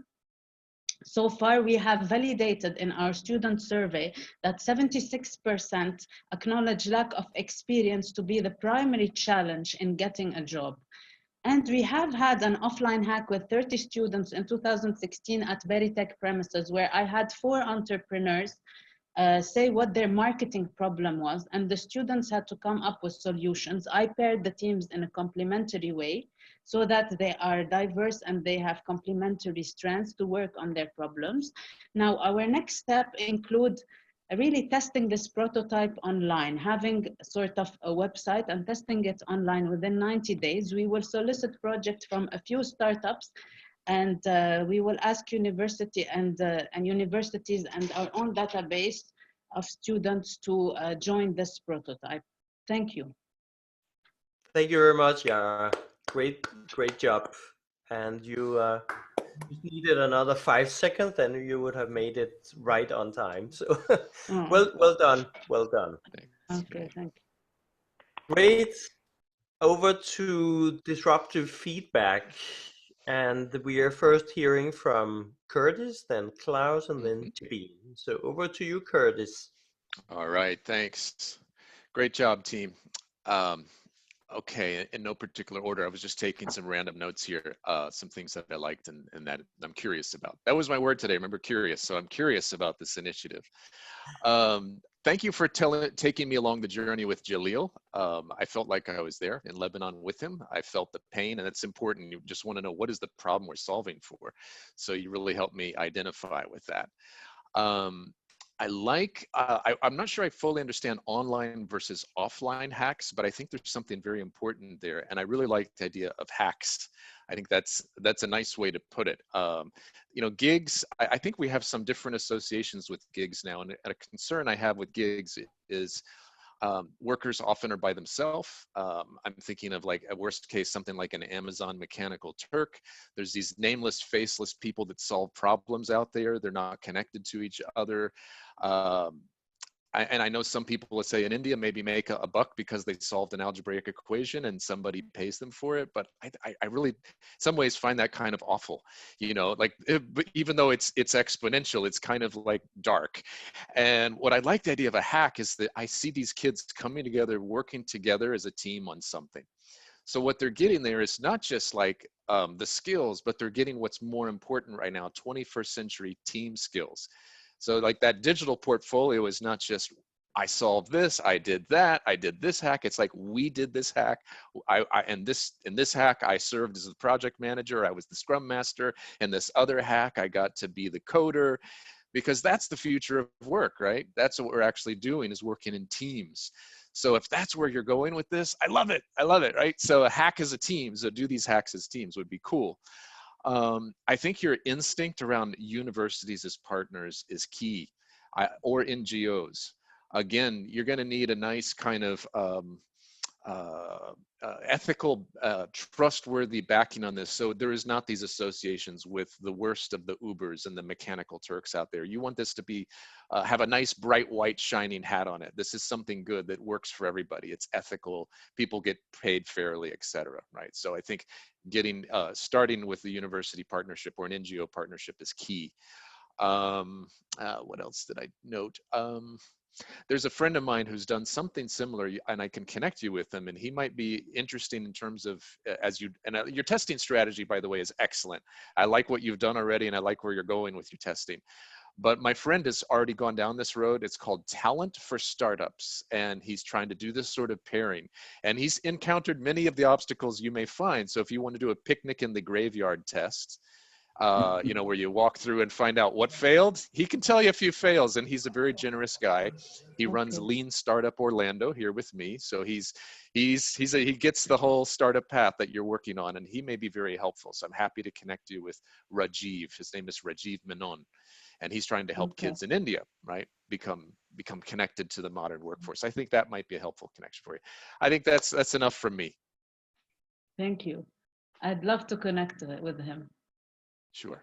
So far, we have validated in our student survey that 76% acknowledge lack of experience to be the primary challenge in getting a job. And we have had an offline hack with 30 students in 2016 at Veritech premises, where I had 4 entrepreneurs say what their marketing problem was, and the students had to come up with solutions. I paired the teams in a complementary way so that they are diverse and they have complementary strengths to work on their problems. Now, our next step include really testing this prototype online, having sort of a website and testing it online within 90 days. We will solicit projects from a few startups, and we will ask universities and our own database of students to join this prototype. Thank you. Thank you very much, Yara. Great job. And you just needed another 5 seconds, and you would have made it right on time. So, well done. Okay, thank you. Great. Over to disruptive feedback. And we are first hearing from Curtis, then Klaus, and then Bean. So over to you, Curtis. All right, thanks. Great job, team. Okay, in no particular order, I was just taking some random notes here, some things that I liked and that I'm curious about. That was my word today, remember, curious. So I'm curious about this initiative. Thank you for taking me along the journey with Jalil. I felt like I was there in Lebanon with him. I felt the pain, and it's important. You just want to know, what is the problem we're solving for? So you really helped me identify with that. I'm not sure I fully understand online versus offline hacks, but I think there's something very important there. And I really like the idea of hacks. I think that's a nice way to put it. You know, gigs, I think we have some different associations with gigs now. And a concern I have with gigs is workers often are by themselves. I'm thinking of, like, a worst case, something like an Amazon Mechanical Turk. There's these nameless, faceless people that solve problems out there. They're not connected to each other. And I know some people will say in India maybe make a buck because they solved an algebraic equation and somebody pays them for it. But I really, in some ways, find that kind of awful. You know, like, even though it's exponential, it's kind of like dark. And what I like the idea of a hack is that I see these kids coming together, working together as a team on something. So what they're getting there is not just like the skills, but they're getting what's more important right now, 21st century team skills. So like that digital portfolio is not just, I solved this, I did that, I did this hack. It's like, we did this hack. In this hack, I served as the project manager. I was the scrum master. And this other hack, I got to be the coder, because that's the future of work, right? That's what we're actually doing, is working in teams. So if that's where you're going with this, I love it, right? So a hack as a team, so do these hacks as teams would be cool. I think your instinct around universities as partners is key, or NGOs. Again, you're going to need a nice kind of ethical, trustworthy backing on this. So there is not these associations with the worst of the Ubers and the Mechanical Turks out there. You want this to be, have a nice, bright, white, shining hat on it. This is something good that works for everybody. It's ethical. People get paid fairly, etc. Right? So I think getting, starting with the university partnership or an NGO partnership is key. What else did I note? There's a friend of mine who's done something similar, and I can connect you with him, and he might be interesting in terms of, your testing strategy, by the way, is excellent. I like what you've done already, and I like where you're going with your testing. But my friend has already gone down this road. It's called Talent for Startups, and he's trying to do this sort of pairing. And he's encountered many of the obstacles you may find. So if you want to do a picnic in the graveyard test, you know, where you walk through and find out what failed, he can tell you a few fails, and he's a very generous guy. He runs Lean Startup Orlando here with me. So he gets the whole startup path that you're working on, and he may be very helpful. So I'm happy to connect you with Rajiv. His name is Rajiv Menon, and he's trying to help kids in India, right, become connected to the modern workforce. I think that might be a helpful connection for you. I think that's enough from me. Thank you. I'd love to connect with him. Sure.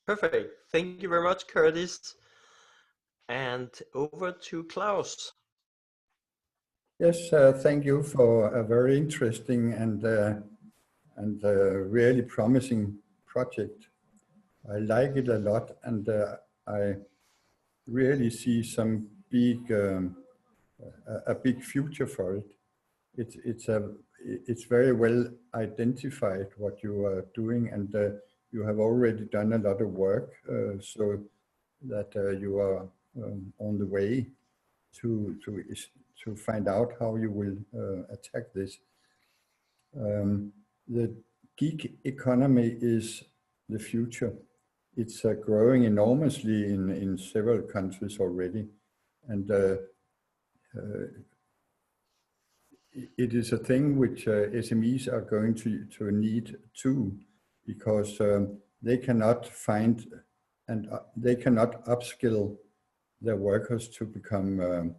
Perfect. Thank you very much, Curtis. And over to Klaus. Yes, thank you for a very interesting and really promising project. I like it a lot, and I really see some big a big future for it. it's very well identified what you are doing, and you have already done a lot of work, so that you are on the way to find out how you will attack this. The gig economy is the future. It's growing enormously in several countries already, and it is a thing which SMEs are going to need too, because they cannot find and they cannot upskill their workers to become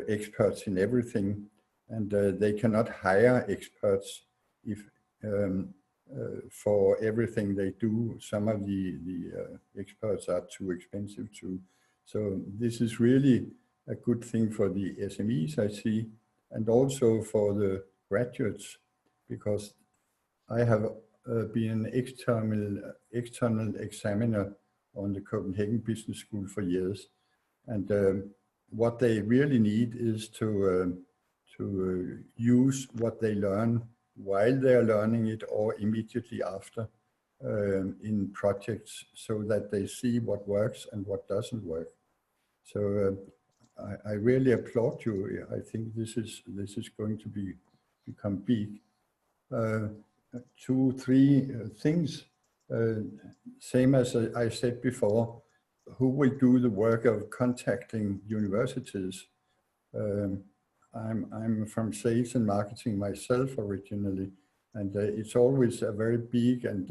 experts in everything, and they cannot hire experts if for everything they do. Some of the experts are too expensive too. So this is really a good thing for the SMEs, I see, and also for the graduates, because I have been an external examiner on the Copenhagen Business School for years, and what they really need is to use what they learn while they are learning it or immediately after in projects, so that they see what works and what doesn't work. So I really applaud you. I think this is going to become big. 2, 3 things. Same as I said before, who will do the work of contacting universities? I'm from sales and marketing myself originally, and it's always a very big and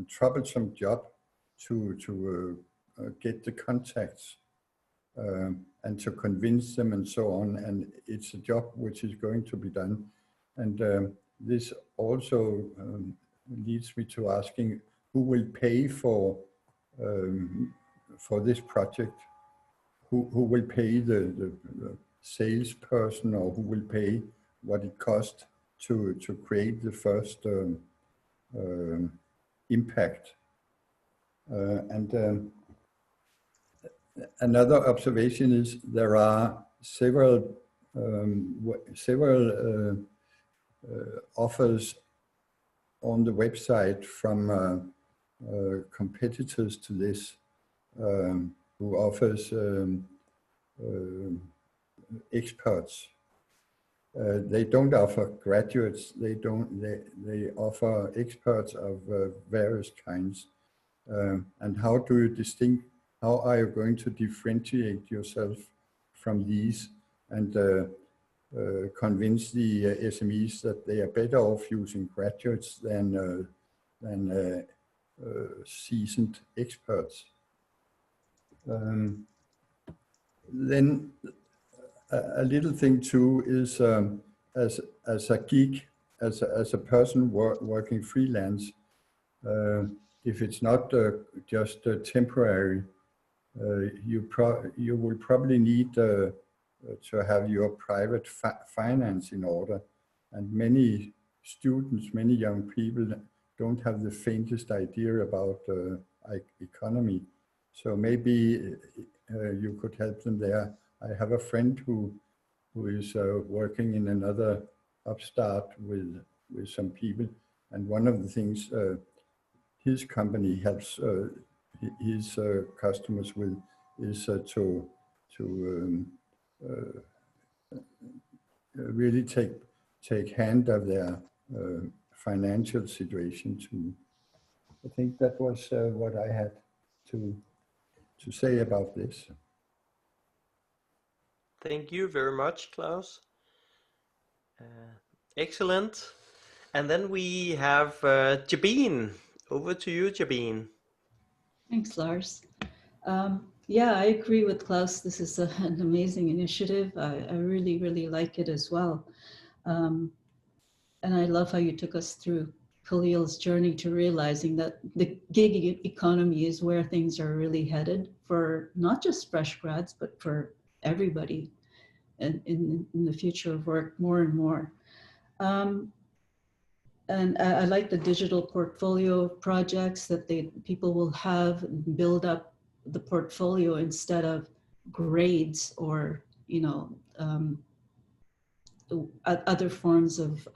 troublesome job to get the contacts and to convince them and so on. And it's a job which is going to be done. And this also leads me to asking, who will pay for this project? Who will pay the salesperson, or who will pay what it costs to create the first impact? And another observation is there are several offers on the website from competitors to this, who offers experts. They don't offer graduates. They offer experts of various kinds. And how do you distinct? How are you going to differentiate yourself from these and convince the SMEs that they are better off using graduates than seasoned experts? Then a little thing too is as a geek, as a person working freelance, if it's not just temporary, you will probably need to have your private finance in order. And many students, many young people don't have the faintest idea about economy. So maybe you could help them there. I have a friend who is working in another upstart with some people, and one of the things his company helps his customers with is to really take hand of their financial situation too. I think that was what I had to say about this. Thank you very much, Klaus. Excellent. And then we have Jabeen. Over to you, Jabeen. Thanks, Lars. Yeah, I agree with Klaus. This is an amazing initiative. I really, really like it as well. And I love how you took us through Khalil's journey to realizing that the gig economy is where things are really headed for not just fresh grads, but for everybody in the future of work more and more. And I like the digital portfolio projects that people will have build up the portfolio instead of grades or, other forms of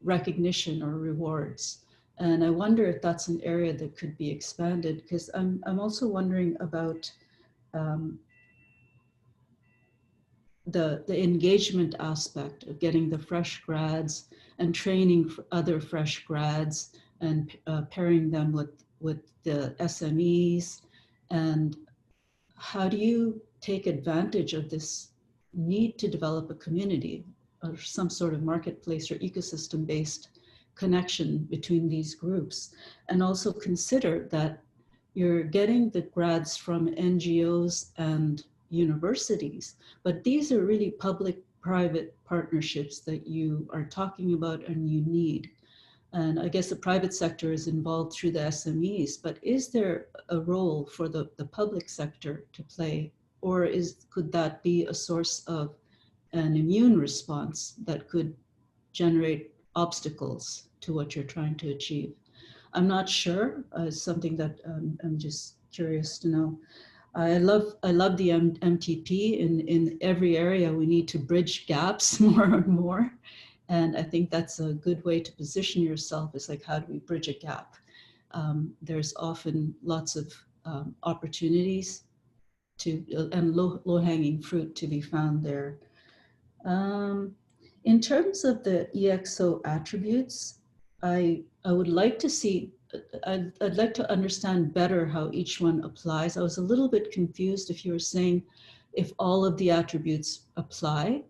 recognition or rewards. And I wonder if that's an area that could be expanded, because I'm also wondering about the engagement aspect of getting the fresh grads and training for other fresh grads and pairing them with the SMEs. And how do you take advantage of this need to develop a community or some sort of marketplace or ecosystem-based connection between these groups? And also consider that you're getting the grads from NGOs and universities, but these are really public-private partnerships that you are talking about and you need. And I guess the private sector is involved through the SMEs, but is there a role for the public sector to play? Or could that be a source of an immune response that could generate obstacles to what you're trying to achieve? I'm not sure. It's something that I'm just curious to know. I love the MTP in every area. We need to bridge gaps more and more. And I think that's a good way to position yourself. It's like, how do we bridge a gap? There's often lots of opportunities and low-hanging fruit to be found there. In terms of the EXO attributes, I would like to see, I'd like to understand better how each one applies. I was a little bit confused if you were saying if all of the attributes apply,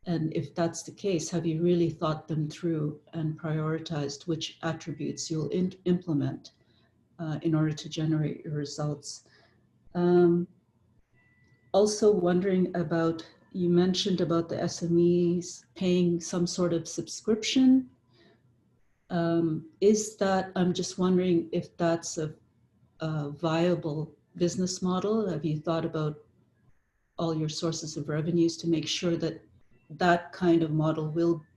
and if that's the case, have you really thought them through and prioritized which attributes you'll implement in order to generate your results? Also wondering about, you mentioned about the SMEs paying some sort of subscription. Is that, I'm just wondering if that's a viable business model. Have you thought about all your sources of revenues to make sure that that kind of model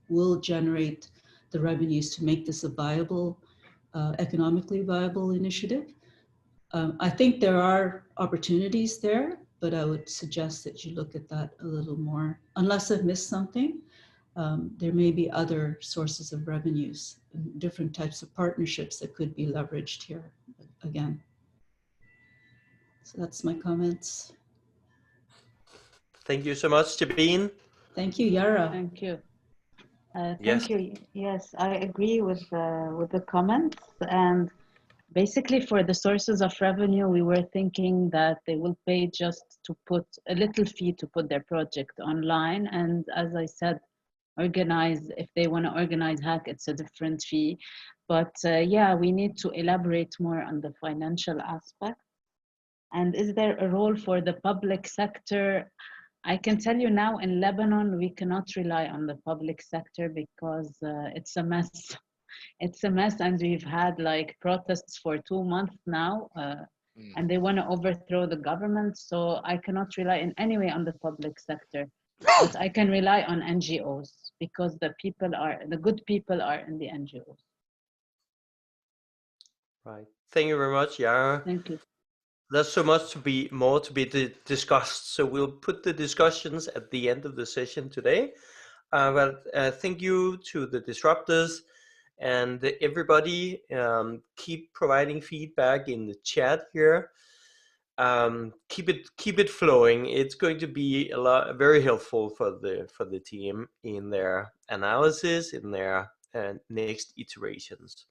will generate the revenues to make this a viable, economically viable initiative? I think there are opportunities there, but I would suggest that you look at that a little more. Unless I've missed something, there may be other sources of revenues, different types of partnerships that could be leveraged here again. So that's my comments. Thank you so much, Jabin. Thank you, Yara. Thank you. Yes. Thank you. Yes, I agree with the comments. And basically, for the sources of revenue, we were thinking that they will pay just to put a little fee to put their project online. And as I said, organize, if they want to organize hack, it's a different fee. But yeah, we need to elaborate more on the financial aspect. And is there a role for the public sector? I can tell you now, in Lebanon, we cannot rely on the public sector because it's a mess. It's a mess, and we've had like protests for 2 months now, and they want to overthrow the government. So I cannot rely in any way on the public sector, but I can rely on NGOs because the good people are in the NGOs. Right. Thank you very much, Yara. Thank you. There's so much more to be discussed, so we'll put the discussions at the end of the session today. Thank you to the disruptors and everybody. Keep providing feedback in the chat here. Keep it flowing. It's going to be very helpful for the team in their analysis, in their next iterations.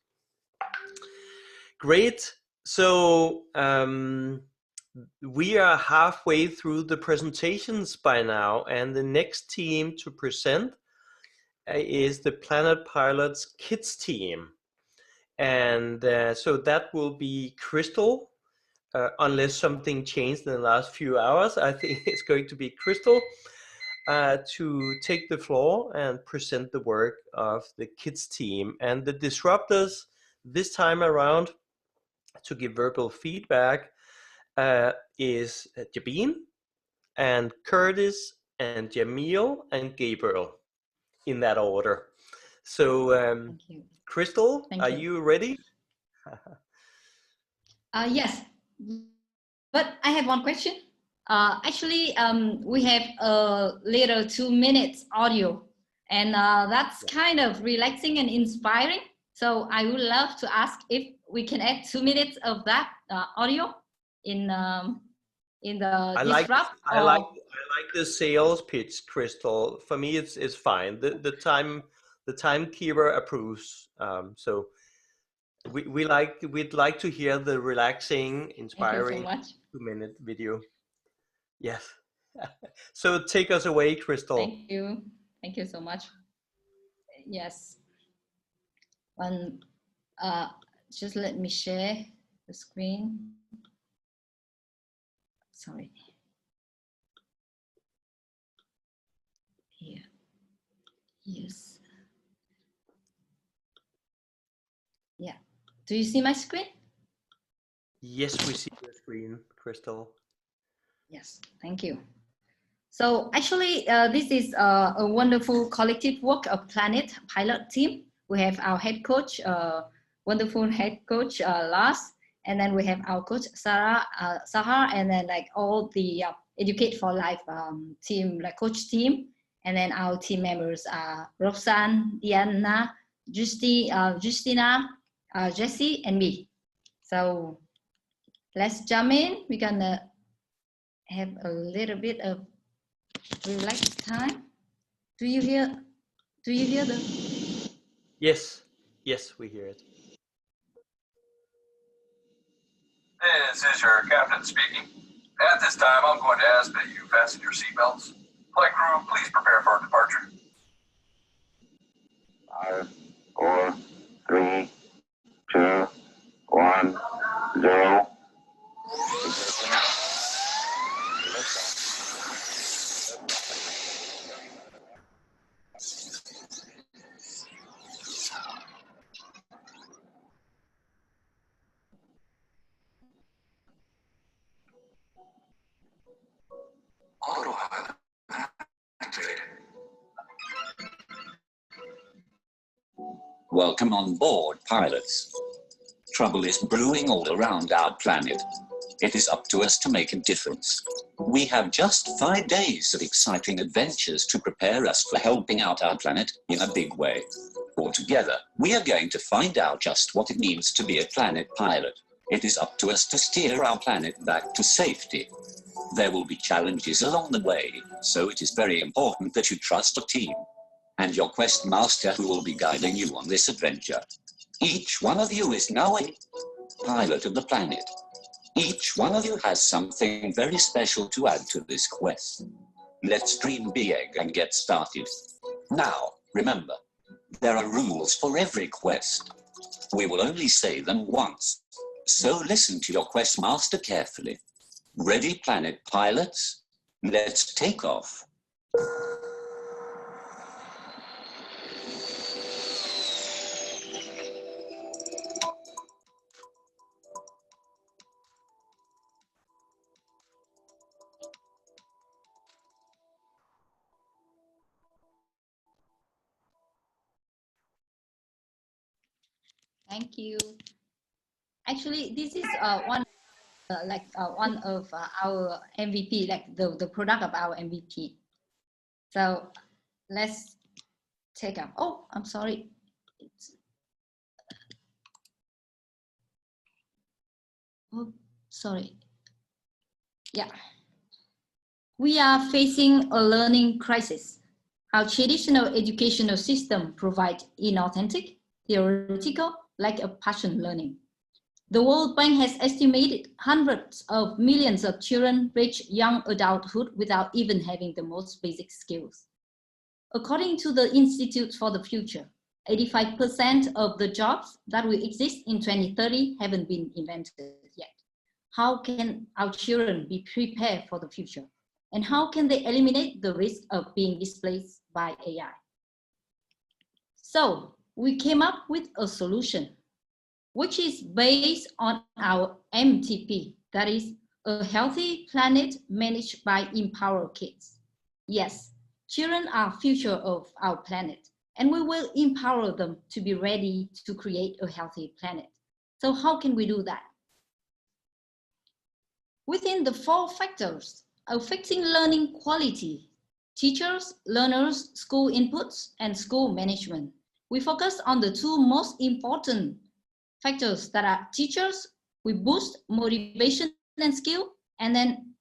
Great. So we are halfway through the presentations by now, and the next team to present is the Planet Pilots Kids team. And so that will be Crystal, unless something changed in the last few hours. I think it's going to be Crystal to take the floor and present the work of the kids team. And the disruptors this time around to give verbal feedback is Jabin and Curtis and Jamil and Gabriel, in that order. So Crystal, are you ready? Yes, but I have one question. Actually, we have a little 2 minutes audio, and that's kind of relaxing and inspiring. So I would love to ask if we can add 2 minutes of that audio in the I like the sales pitch, Crystal. For me, it's fine. The timekeeper approves. So we'd like to hear the relaxing, inspiring 2-minute video. Yes. So take us away, Crystal. Thank you. Thank you so much. Yes. Just let me share the screen. Sorry. Here. Yes. Yeah. Do you see my screen? Yes, we see your screen, Crystal. Yes, thank you. So actually, this is a wonderful collective work of Planet pilot team. We have our head coach, wonderful head coach, Lars, and then we have our coach, Sahar, and then like all the Educate for Life team, like coach team, and then our team members are Roxanne, Diana, Justina, Jessie, and me. So let's jump in. We're gonna have a little bit of relaxed time. Do you hear the? Yes, we hear it. This is your captain speaking. At this time, I'm going to ask that you fasten your seatbelts. Flight crew, please prepare for departure. 5, 4, 3, 2, 1, 0. Autopilot activated. Welcome on board, pilots. Trouble is brewing all around our planet. It is up to us to make a difference. We have just 5 days of exciting adventures to prepare us for helping out our planet in a big way. Altogether, we are going to find out just what it means to be a planet pilot. It is up to us to steer our planet back to safety. There will be challenges along the way, so it is very important that you trust a team and your quest master who will be guiding you on this adventure. Each one of you is now a pilot of the planet. Each one of you has something very special to add to this quest. Let's dream big and get started. Now, remember, there are rules for every quest. We will only say them once, so listen to your quest master carefully. Ready, planet pilots? Let's take off. Thank you. Actually, this is one of our MVP, like the product of our MVP. So let's take up. Oh, I'm sorry. Oh, sorry. Yeah. We are facing a learning crisis. Our traditional educational system provides inauthentic, theoretical, lack of passion learning. The World Bank has estimated hundreds of millions of children reach young adulthood without even having the most basic skills. According to the Institute for the Future, 85% of the jobs that will exist in 2030 haven't been invented yet. How can our children be prepared for the future? And how can they eliminate the risk of being displaced by AI? So we came up with a solution, which is based on our MTP, that is a healthy planet managed by empowered kids. Yes, children are future of our planet, and we will empower them to be ready to create a healthy planet. So how can we do that? Within the 4 factors Affecting learning quality, teachers, learners, school inputs, and school management. We focus on the two most important factors that are teachers, we boost motivation and skill, and then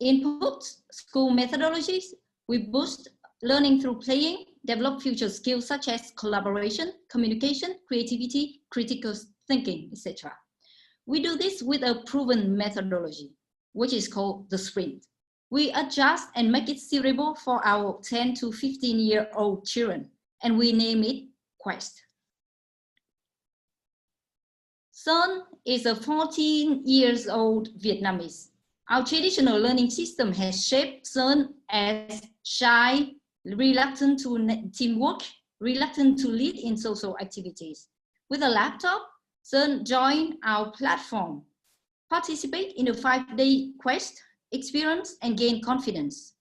inputs, school methodologies, we boost learning through playing, develop future skills such as collaboration, communication, creativity, critical thinking, etc. We do this with a proven methodology, which is called the sprint. We adjust and make it suitable for our 10 to 15-year-old children, and we name it Quest. Son is a 14-year-old Vietnamese. Our traditional learning system has shaped Son as shy, reluctant to teamwork, reluctant to lead in social activities. With a laptop, Son joined our platform, participate in a 5-day quest, experience and gain confidence,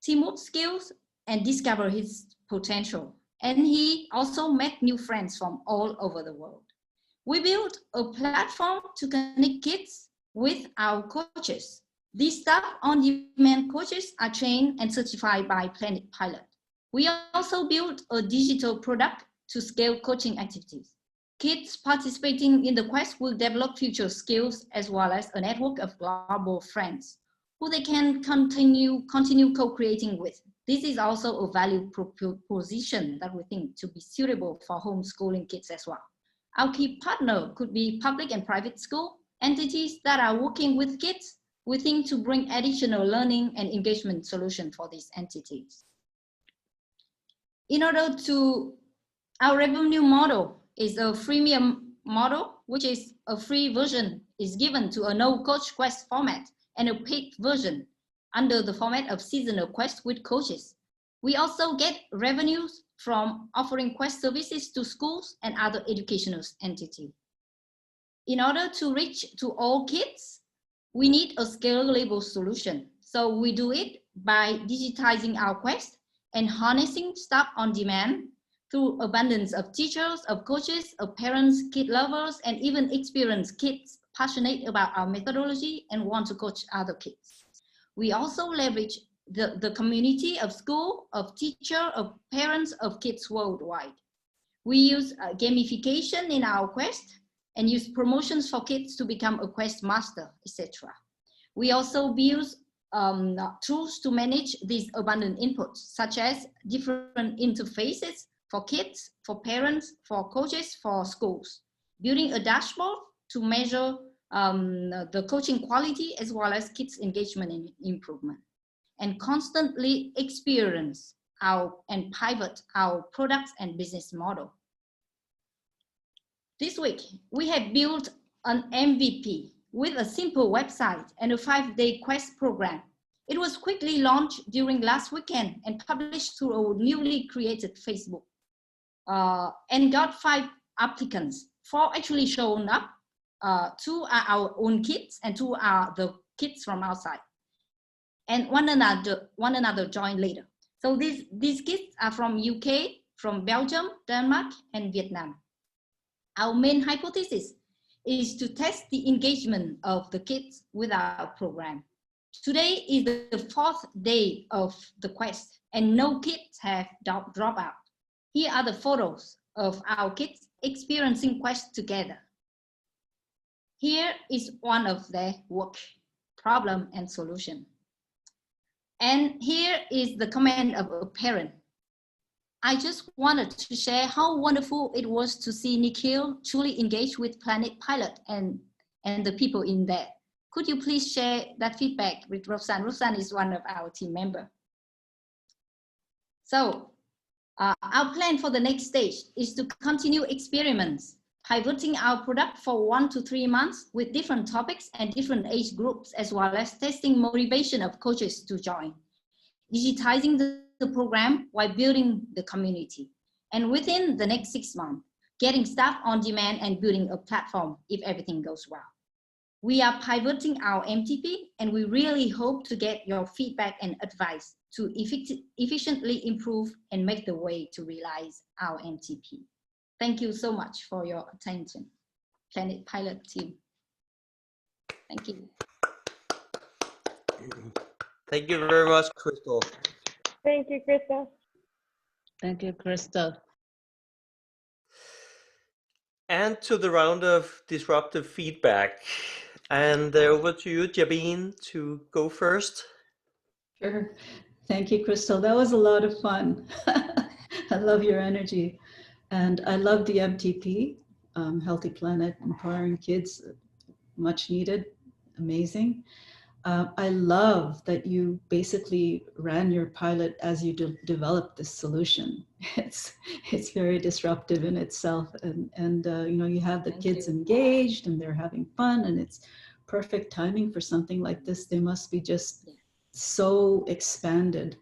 teamwork skills, and discover his potential. And he also met new friends from all over the world. We built a platform to connect kids with our coaches. These staff on-demand coaches are trained and certified by Planet Pilot. We also built a digital product to scale coaching activities. Kids participating in the quest will develop future skills as well as a network of global friends who they can continue co-creating with. This is also a value proposition that we think to be suitable for homeschooling kids as well. Our key partner could be public and private school entities that are working with kids. We think to bring additional learning and engagement solution for these entities. In order to, our revenue model is a freemium model, which is a free version is given to a no coach quest format and a paid version under the format of seasonal quest with coaches. We also get revenues from offering quest services to schools and other educational entities. In order to reach to all kids, we need a scalable solution. So we do it by digitizing our quest and harnessing staff on demand through abundance of teachers, of coaches, of parents, kid lovers, and even experienced kids passionate about our methodology and want to coach other kids. We also leverage the community of school, of teacher, of parents, of kids worldwide. We use gamification in our quest and use promotions for kids to become a quest master, etc. We also use tools to manage these abundant inputs, such as different interfaces for kids, for parents, for coaches, for schools. Building a dashboard to measure the coaching quality as well as kids' engagement and improvement. And constantly experience and pivot our products and business model. This week, we have built an MVP with a simple website and a 5-day quest program. It was quickly launched during last weekend and published through a newly created Facebook. And got 5 applicants. 4 actually shown up. 2 are our own kids and 2 are the kids from outside. And one another joined later. So these kids are from UK, from Belgium, Denmark, and Vietnam. Our main hypothesis is to test the engagement of the kids with our program. Today is the 4th day of the quest and no kids have dropped out. Here are the photos of our kids experiencing quest together. Here is one of their work, problem and solution. And here is the comment of a parent. I just wanted to share how wonderful it was to see Nikhil truly engage with Planet Pilot and the people in there. Could you please share that feedback with Roxanne? Roxanne is one of our team members. So our plan for the next stage is to continue experiments, pivoting our product for 1 to 3 months with different topics and different age groups, as well as testing motivation of coaches to join, digitizing the program while building the community. And within the next 6 months, getting staff on demand and building a platform if everything goes well. We are pivoting our MTP and we really hope to get your feedback and advice to efficiently improve and make the way to realize our MTP. Thank you so much for your attention, Planet Pilot team. Thank you. Thank you very much, Crystal. Thank you, Krista. Thank you, Crystal. And to the round of disruptive feedback. And over to you, Jabin, to go first. Sure. Thank you, Crystal. That was a lot of fun. I love your energy. And I love the MTP, Healthy Planet, Empowering Kids, much needed, amazing. I love that you basically ran your pilot as you developed this solution. It's very disruptive in itself, and you know, you have the kids engaged and they're having fun, and it's perfect timing for something like this. They must be just so expanded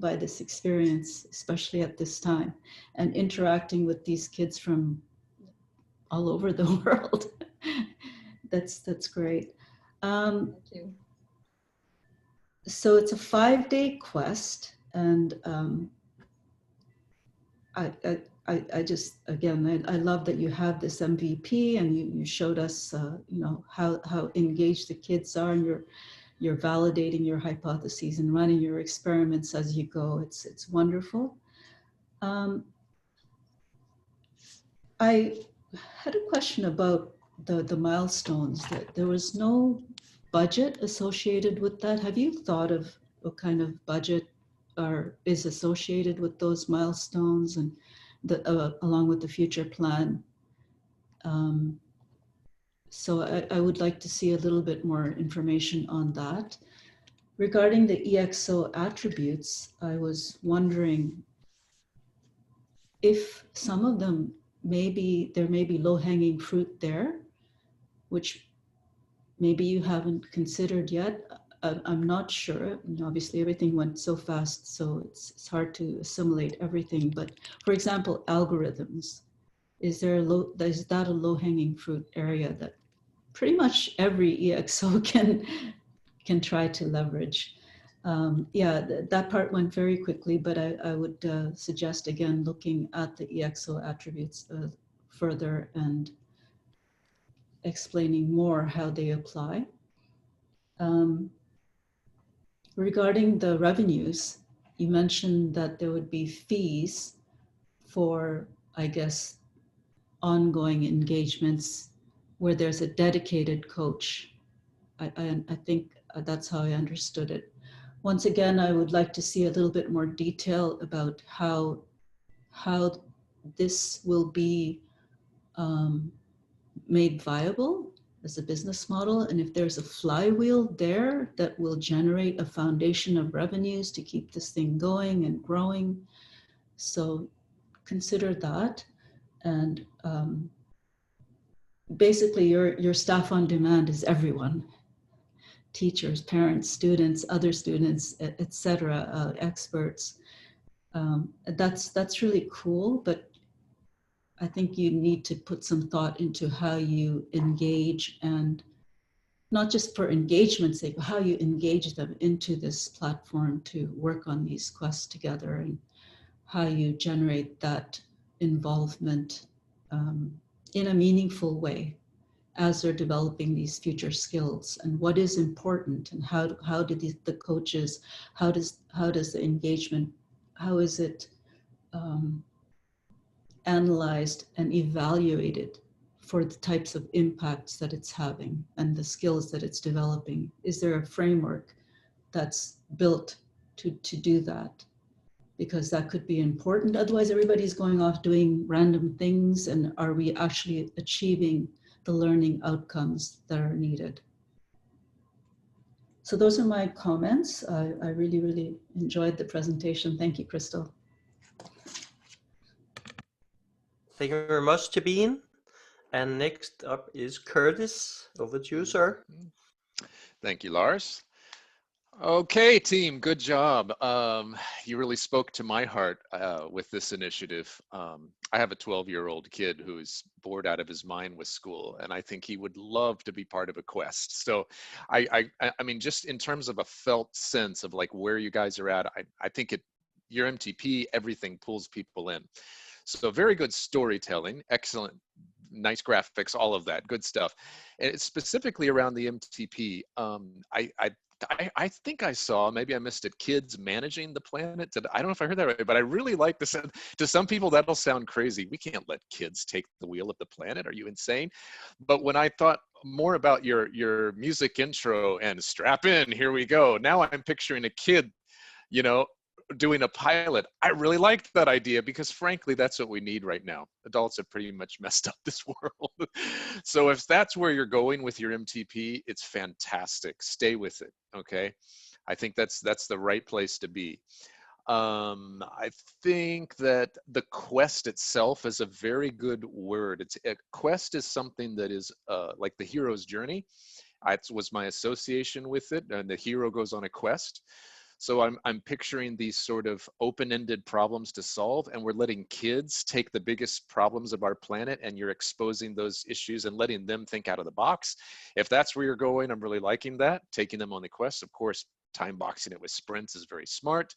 by this experience, especially at this time, and interacting with these kids from all over the world. That's great. Thank you. So it's a 5-day quest, and I just, again, I love that you have this MVP, and you showed us, you know, how engaged the kids are, and you're validating your hypotheses and running your experiments as you go. It's wonderful. I had a question about the milestones. That there was no budget associated with that. Have you thought of what kind of budget is associated with those milestones, and along with the future plan? So I would like to see a little bit more information on that. Regarding the EXO attributes, I was wondering if some of them there may be low-hanging fruit there, which maybe you haven't considered yet. I'm not sure. And obviously, everything went so fast, so it's hard to assimilate everything. But for example, algorithms. Is that a low-hanging fruit area that pretty much every EXO can try to leverage? Yeah, that part went very quickly, but I would suggest, again, looking at the EXO attributes further and explaining more how they apply. Regarding the revenues, you mentioned that there would be fees for, I guess, ongoing engagements where there's a dedicated coach. I think that's how I understood it. Once again, I would like to see a little bit more detail about how this will be made viable as a business model, and if there's a flywheel there that will generate a foundation of revenues to keep this thing going and growing. So consider that. And basically your staff on demand is everyone: teachers, parents, students, other students, etc., experts. That's really cool, but I think you need to put some thought into how you engage, and not just for engagement's sake, but how you engage them into this platform to work on these quests together, and how you generate that involvement in a meaningful way as they're developing these future skills, and what is important, and how do the coaches, how does the engagement, how is it analyzed and evaluated for the types of impacts that it's having and the skills that it's developing? Is there a framework that's built to do that? Because that could be important. Otherwise, everybody's going off doing random things, and are we actually achieving the learning outcomes that are needed? So those are my comments. I really, really enjoyed the presentation. Thank you, Crystal. Thank you very much, Jabin. And next up is Curtis. Over to you, sir. Thank you, Lars. Okay, team, good job. You really spoke to my heart with this initiative. I have a 12-year-old kid who is bored out of his mind with school, and I think he would love to be part of a quest. So I mean, just in terms of a felt sense of like where you guys are at, I think your MTP, everything pulls people in. So very good storytelling, excellent, nice graphics, all of that good stuff. And it's specifically around the MTP. I think I saw, maybe I missed it, kids managing the planet. I don't know if I heard that right, but I really like this. To some people, that'll sound crazy. We can't let kids take the wheel of the planet. Are you insane? But when I thought more about your music intro and strap in, here we go. Now I'm picturing a kid, you know, doing a pilot. I really liked that idea because frankly, that's what we need right now. Adults have pretty much messed up this world. So if that's where you're going with your MTP, it's fantastic. Stay with it, okay? I think that's the right place to be. I think that the quest itself is a very good word. A quest is something that is like the hero's journey. It was my association with it, and the hero goes on a quest. So I'm picturing these sort of open-ended problems to solve, and we're letting kids take the biggest problems of our planet, and you're exposing those issues and letting them think out of the box. If that's where you're going, I'm really liking that. Taking them on the quest, of course, time boxing it with sprints is very smart.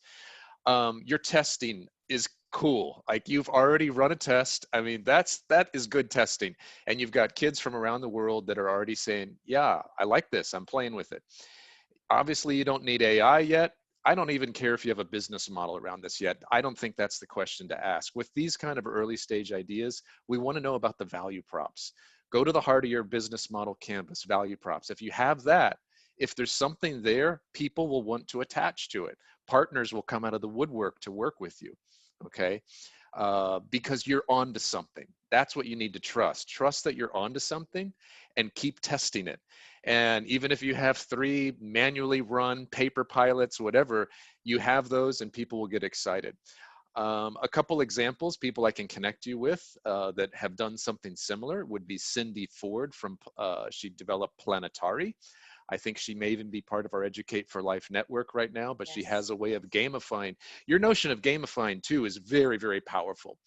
Your testing is cool. Like, you've already run a test. I mean, that is good testing. And you've got kids from around the world that are already saying, yeah, I like this, I'm playing with it. Obviously, you don't need AI yet. I don't even care if you have a business model around this yet. I don't think that's the question to ask. With these kind of early stage ideas, we want to know about the value props. Go to the heart of your business model canvas, value props. If you have that, if there's something there, people will want to attach to it. Partners will come out of the woodwork to work with you, okay? Because you're onto something. That's what you need to trust. Trust that you're onto something and keep testing it. And even if you have 3 manually run paper pilots, whatever, you have those and people will get excited. A couple examples, people I can connect you with that have done something similar would be Cindy Ford from, she developed Planetary. I think she may even be part of our Educate for Life network right now, but yes, she has a way of gamifying. Your notion of gamifying too is very, very powerful.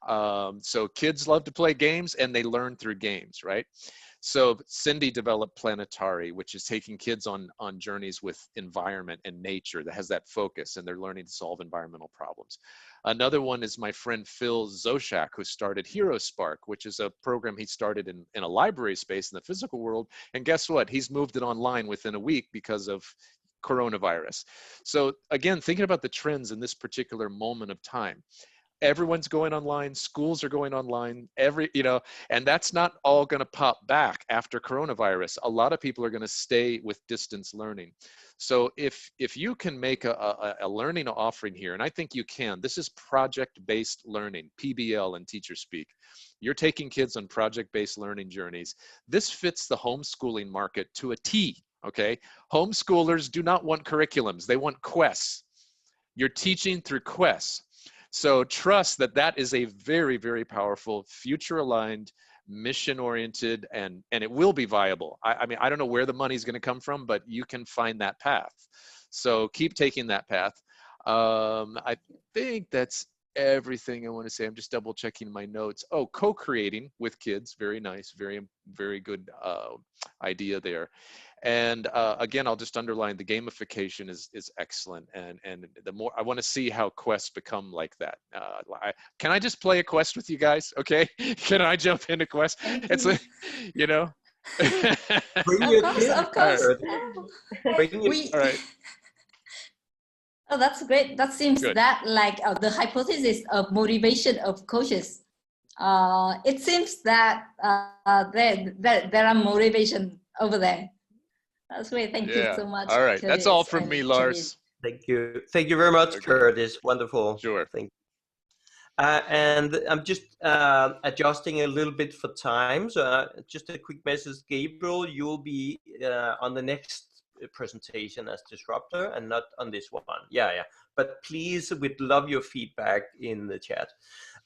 So kids love to play games and they learn through games, right? So Cindy developed Planetary, which is taking kids on journeys with environment and nature that has that focus, and they're learning to solve environmental problems. Another one is my friend Phil Zoshak, who started Hero Spark, which is a program he started in a library space in the physical world. And guess what? He's moved it online within a week because of coronavirus. So again, thinking about the trends in this particular moment of time. Everyone's going online, schools are going online, and that's not all going to pop back after coronavirus. A lot of people are going to stay with distance learning. So if you can make a learning offering here, and I think you can, this is project-based learning, PBL and teacher speak. You're taking kids on project-based learning journeys. This fits the homeschooling market to a T, okay? Homeschoolers do not want curriculums, they want quests. You're teaching through quests. So trust that that is a very, very powerful, future-aligned, mission-oriented, and it will be viable. I mean, I don't know where the money's going to come from, but you can find that path. So keep taking that path. I think that's everything I want to say. I'm just double-checking my notes. Oh, co-creating with kids, very nice, very, very good idea there. And again, I'll just underline the gamification is excellent, and the more I want to see how quests become like that. Can I just play a quest with you guys? Okay, can I jump into quest? It's like, you know. Of course. All right. Oh, that's great. That seems good. That like the hypothesis of motivation of coaches. It seems that there are motivation over there. That's great. Thank you so much. All right. That's all from me, Lars. Thank you. Thank you very much, Curtis. Wonderful. Sure. Thank you. And I'm just adjusting a little bit for time. So just a quick message, Gabriel, you'll be on the next presentation as disruptor and not on this one. Yeah. But please, we'd love your feedback in the chat.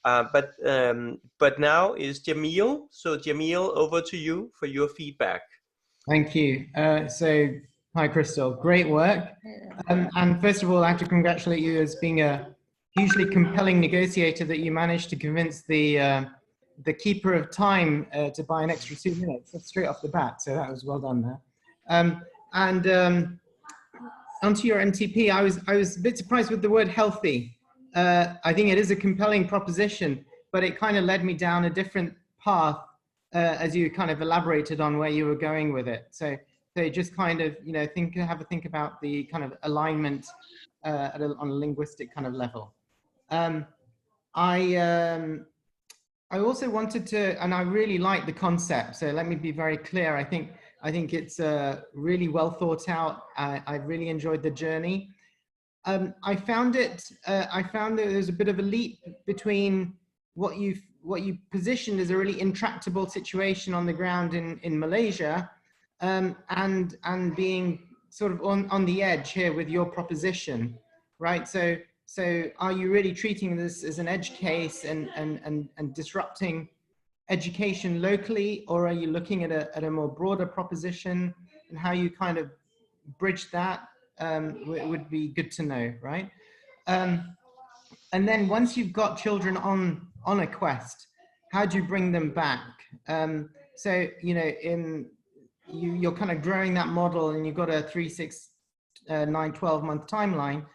But now is Jamil. So Jamil, over to you for your feedback. Thank you. So, hi, Crystal. Great work. And first of all, I have to congratulate you as being a hugely compelling negotiator that you managed to convince the keeper of time to buy an extra 2 minutes. That's straight off the bat. So that was well done there. Onto your MTP, I was a bit surprised with the word healthy. I think it is a compelling proposition, but it kind of led me down a different path as you kind of elaborated on where you were going with it. So So just kind of, you know, have a think about the kind of alignment on a linguistic kind of level. I also wanted to, and I really like the concept. So let me be very clear. I think it's really well thought out. I really enjoyed the journey. I found that there's a bit of a leap between what you positioned as a really intractable situation on the ground in Malaysia, and being sort of on the edge here with your proposition, right? So are you really treating this as an edge case and disrupting education locally, or are you looking at a more broader proposition, and how you kind of bridge that would be good to know, right? And then once you've got children on a quest, how do you bring them back? So, you know, you're kind of growing that model, and you've got a 3, 6, 9, 12-month timeline,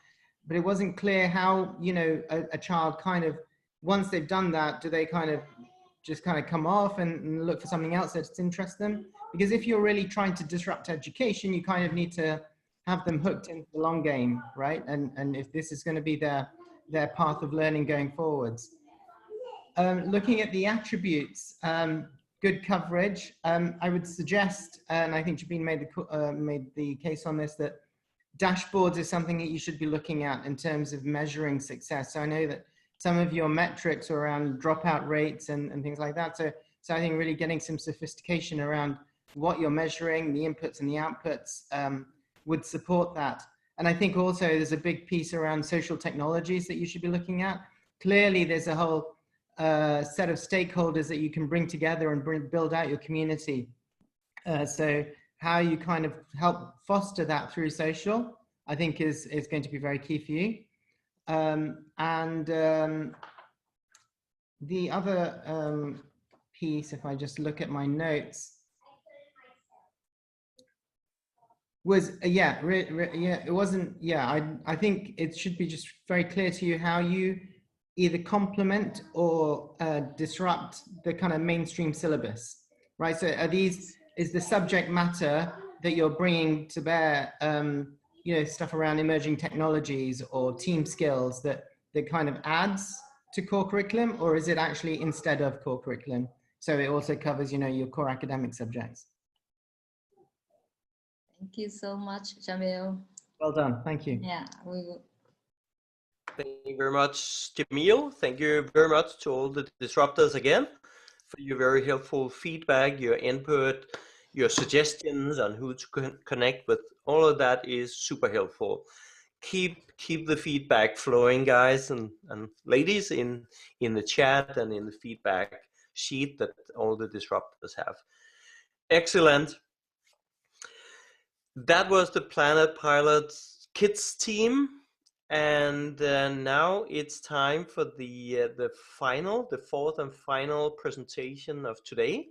but it wasn't clear how, you know, a child kind of, once they've done that, do they kind of just kind of come off and look for something else that interests them? Because if you're really trying to disrupt education, you kind of need to have them hooked into the long game, right? And if this is going to be their path of learning going forwards. Looking at the attributes, good coverage, I would suggest, and I think Jabin made the case on this, that dashboards is something that you should be looking at in terms of measuring success. So I know that some of your metrics are around dropout rates and things like that. So I think really getting some sophistication around what you're measuring, the inputs and the outputs, would support that. And I think also there's a big piece around social technologies that you should be looking at. Clearly, there's a whole set of stakeholders that you can bring together and build out your community. So how you kind of help foster that through social, I think is going to be very key for you. The other piece, if I just look at my notes, was it wasn't, I think it should be just very clear to you how you either complement or disrupt the kind of mainstream syllabus, right? So is the subject matter that you're bringing to bear, you know, stuff around emerging technologies or team skills that kind of adds to core curriculum, or is it actually instead of core curriculum? So it also covers, you know, your core academic subjects. Thank you so much, Jamil. Well done, thank you. Yeah, we will. Thank you very much, Jamil. Thank you very much to all the disruptors again for your very helpful feedback, your input, your suggestions on who to connect with. All of that is super helpful. Keep the feedback flowing, guys and ladies, in the chat and in the feedback sheet that all the disruptors have. Excellent. That was the Planet Pilots Kids team, and now it's time for the fourth and final presentation of today.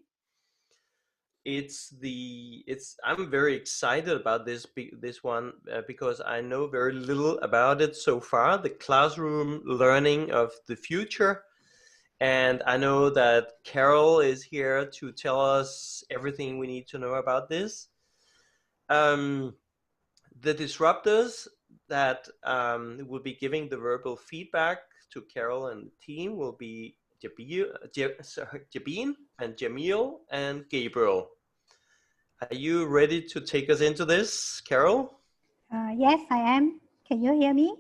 I'm very excited about this one because I know very little about it so far. The classroom learning of the future, and I know that Carol is here to tell us everything we need to know about this. The disruptors that will be giving the verbal feedback to Carol and the team will be Jabin and Jamil and Gabriel. Are you ready to take us into this, Carol? Yes, I am. Can you hear me?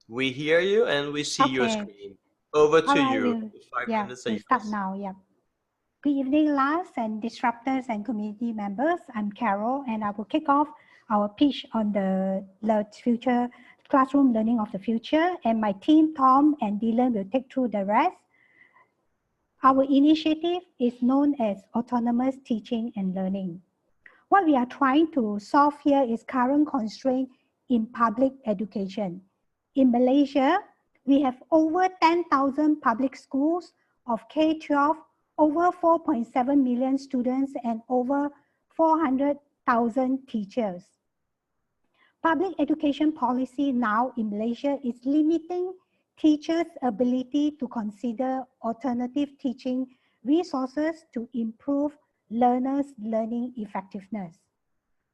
We hear you and we see your screen. Over to you. 5 minutes. We'll start now. Yeah. Good evening, labs and disruptors and community members. I'm Carol, and I will kick off our pitch on the future classroom learning of the future. And my team, Tom and Dylan, will take through the rest. Our initiative is known as autonomous teaching and learning. What we are trying to solve here is current constraint in public education. In Malaysia, we have over 10,000 public schools of K-12, over 4.7 million students, and over 400,000 teachers. Public education policy now in Malaysia is limiting teachers' ability to consider alternative teaching resources to improve learners' learning effectiveness.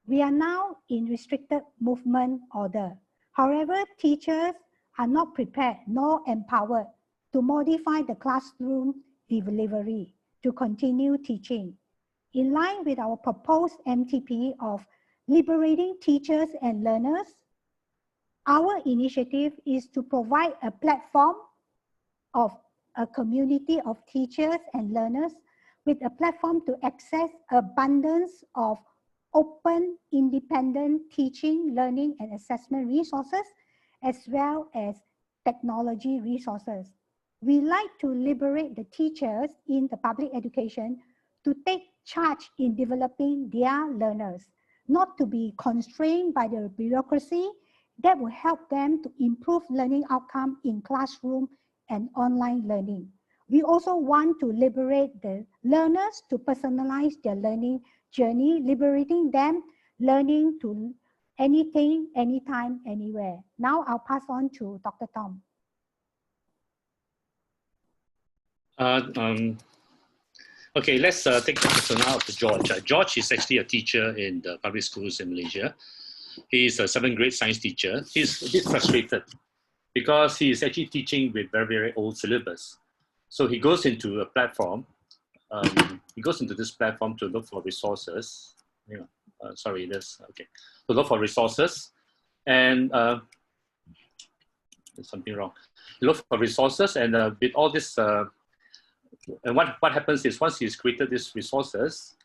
We are now in restricted movement order. However, teachers are not prepared nor empowered to modify the classroom delivery to continue teaching. In line with our proposed MTP of liberating teachers and learners, our initiative is to provide a platform of a community of teachers and learners with a platform to access abundance of open, independent teaching, learning, and assessment resources, as well as technology resources. We like to liberate the teachers in the public education to take charge in developing their learners, not to be constrained by the bureaucracy that will help them to improve learning outcome in classroom and online learning. We also want to liberate the learners to personalize their learning journey, liberating them, learning to anything, anytime, anywhere. Now I'll pass on to Dr. Tom. Okay, let's take the persona of George. George is actually a teacher in the public schools in Malaysia. He's a 7th grade science teacher. He's a bit frustrated because he is actually teaching with very, very old syllabus. So he goes into a platform. He goes into this platform to look for resources. To look for resources, and there's something wrong. He looks for resources, and with all this, and what happens is once he's created these resources,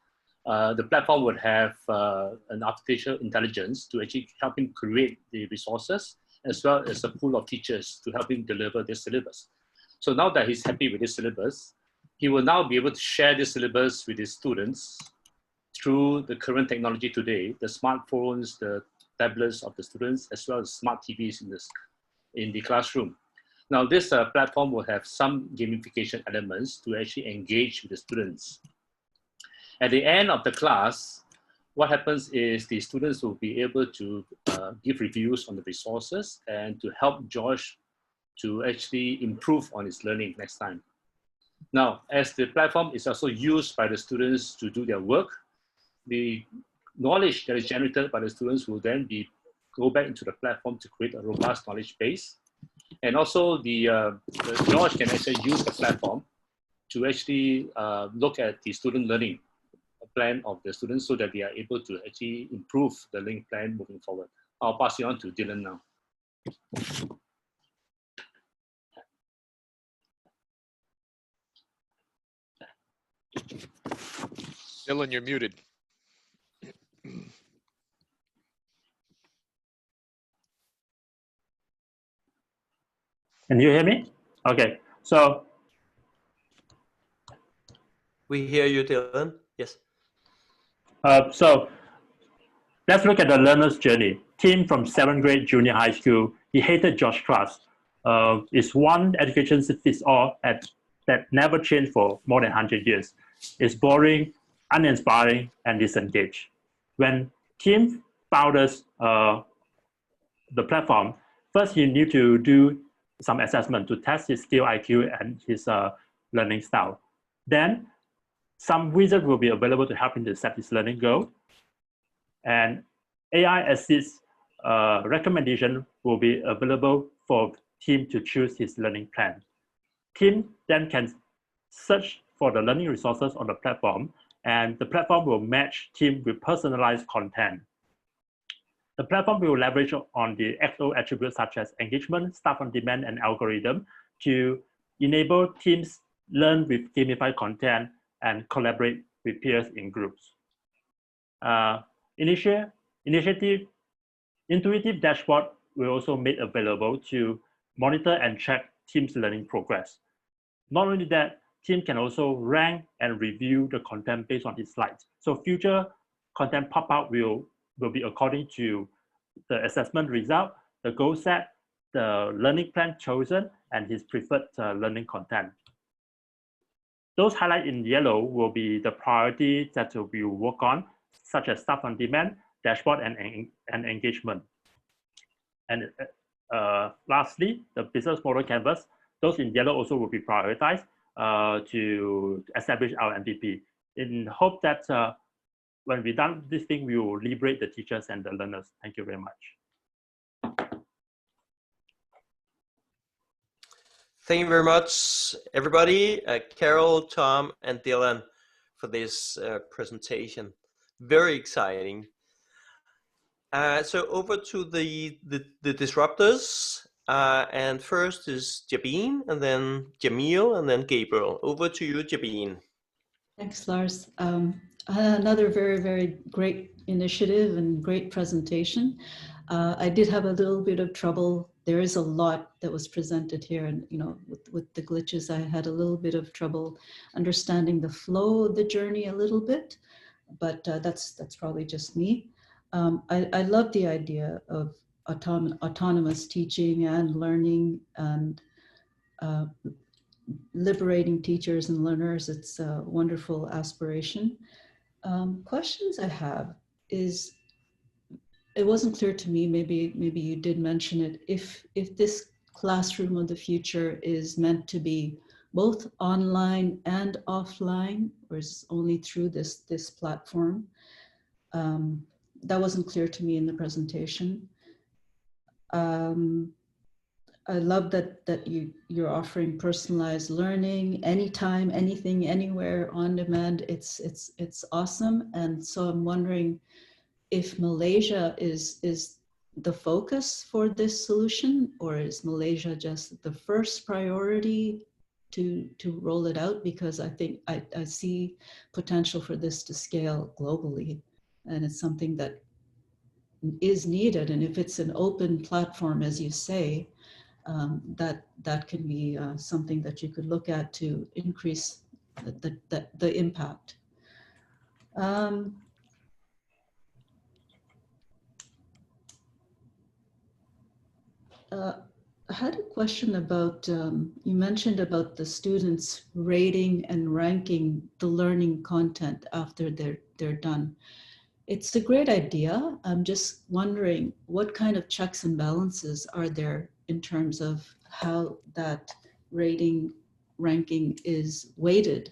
the platform would have an artificial intelligence to actually help him create the resources, as well as a pool of teachers to help him deliver this syllabus. So now that he's happy with this syllabus, he will now be able to share this syllabus with his students through the current technology today, the smartphones, the tablets of the students, as well as smart TVs in the classroom. Now this platform will have some gamification elements to actually engage with the students. At the end of the class, what happens is the students will be able to give reviews on the resources and to help George to actually improve on his learning next time. Now, as the platform is also used by the students to do their work, the knowledge that is generated by the students will then go back into the platform to create a robust knowledge base. And also the George can actually use the platform to actually look at the student learning plan of the students so that they are able to actually improve the learning plan moving forward. I'll pass you on to Dylan now. Dylan, you're muted. Can you hear me? Okay, so. We hear you, Dylan. Yes. So let's look at the learner's journey. Tim from 7th grade junior high school, he hated George's class. It's one education fits all that never changed for more than 100 years. It's boring, uninspiring, and disengaged. When Tim found us the platform, first he need to do some assessment to test his skill IQ and his learning style. Then some wizard will be available to help him to set his learning goal. And AI assist recommendation will be available for Tim to choose his learning plan. Tim then can search for the learning resources on the platform, and the platform will match Tim with personalized content. The platform will leverage on the XO attributes such as engagement, staff on demand, and algorithm to enable teams learn with gamified content and collaborate with peers in groups. Intuitive dashboard will also made available to monitor and track teams' learning progress. Not only that, team can also rank and review the content based on its slides. So future content pop-out will be according to the assessment result, the goal set, the learning plan chosen, and his preferred learning content. Those highlighted in yellow will be the priority that we will work on, such as staff on demand, dashboard, and engagement. And lastly, the business model canvas, those in yellow also will be prioritized to establish our MVP in hope that when we're done this thing, we will liberate the teachers and the learners. Thank you very much. Thank you very much, everybody, Carol, Tom, and Dylan, for this presentation. Very exciting. So over to the disruptors, and first is Jabin, and then Jamil, and then Gabriel. Over to you, Jabin. Thanks, Lars. Another very, very great initiative and great presentation. I did have a little bit of trouble. There is a lot that was presented here, and with the glitches, I had a little bit of trouble understanding the flow of the journey a little bit, but that's probably just me. I love the idea of autonomous teaching and learning and liberating teachers and learners. It's a wonderful aspiration. Questions I have is, it wasn't clear to me, maybe you did mention it, if this classroom of the future is meant to be both online and offline, or is only through this platform. That wasn't clear to me in the presentation. I love that you're offering personalized learning anytime, anything, anywhere, on demand. It's awesome. And so I'm wondering if Malaysia is the focus for this solution, or is Malaysia just the first priority to roll it out? Because I think I see potential for this to scale globally, and it's something that is needed. And if it's an open platform, as you say, that can be something that you could look at to increase the impact. I had a question about, you mentioned about the students rating and ranking the learning content after they're done. It's a great idea. I'm just wondering what kind of checks and balances are there in terms of how that ranking is weighted.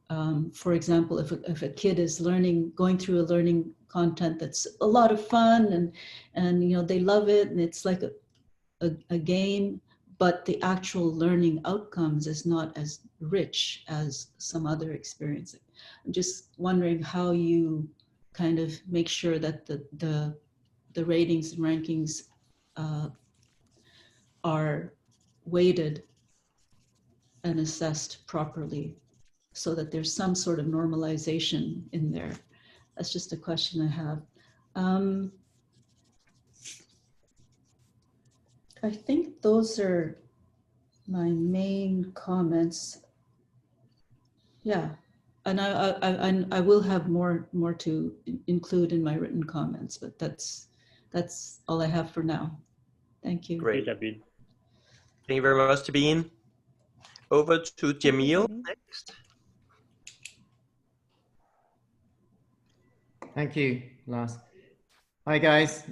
For example, if a kid is going through a learning content that's a lot of fun and they love it and it's like a game, but the actual learning outcomes is not as rich as some other experience. I'm just wondering how you kind of make sure that the ratings and rankings are weighted and assessed properly, so that there's some sort of normalization in there. That's just a question I have. I think those are my main comments. Yeah, and I will have more to include in my written comments, but that's all I have for now. Thank you. Great, Jabin. Thank you very much, Jabin. Over to Jamil next. Thank you, Lars. Hi guys,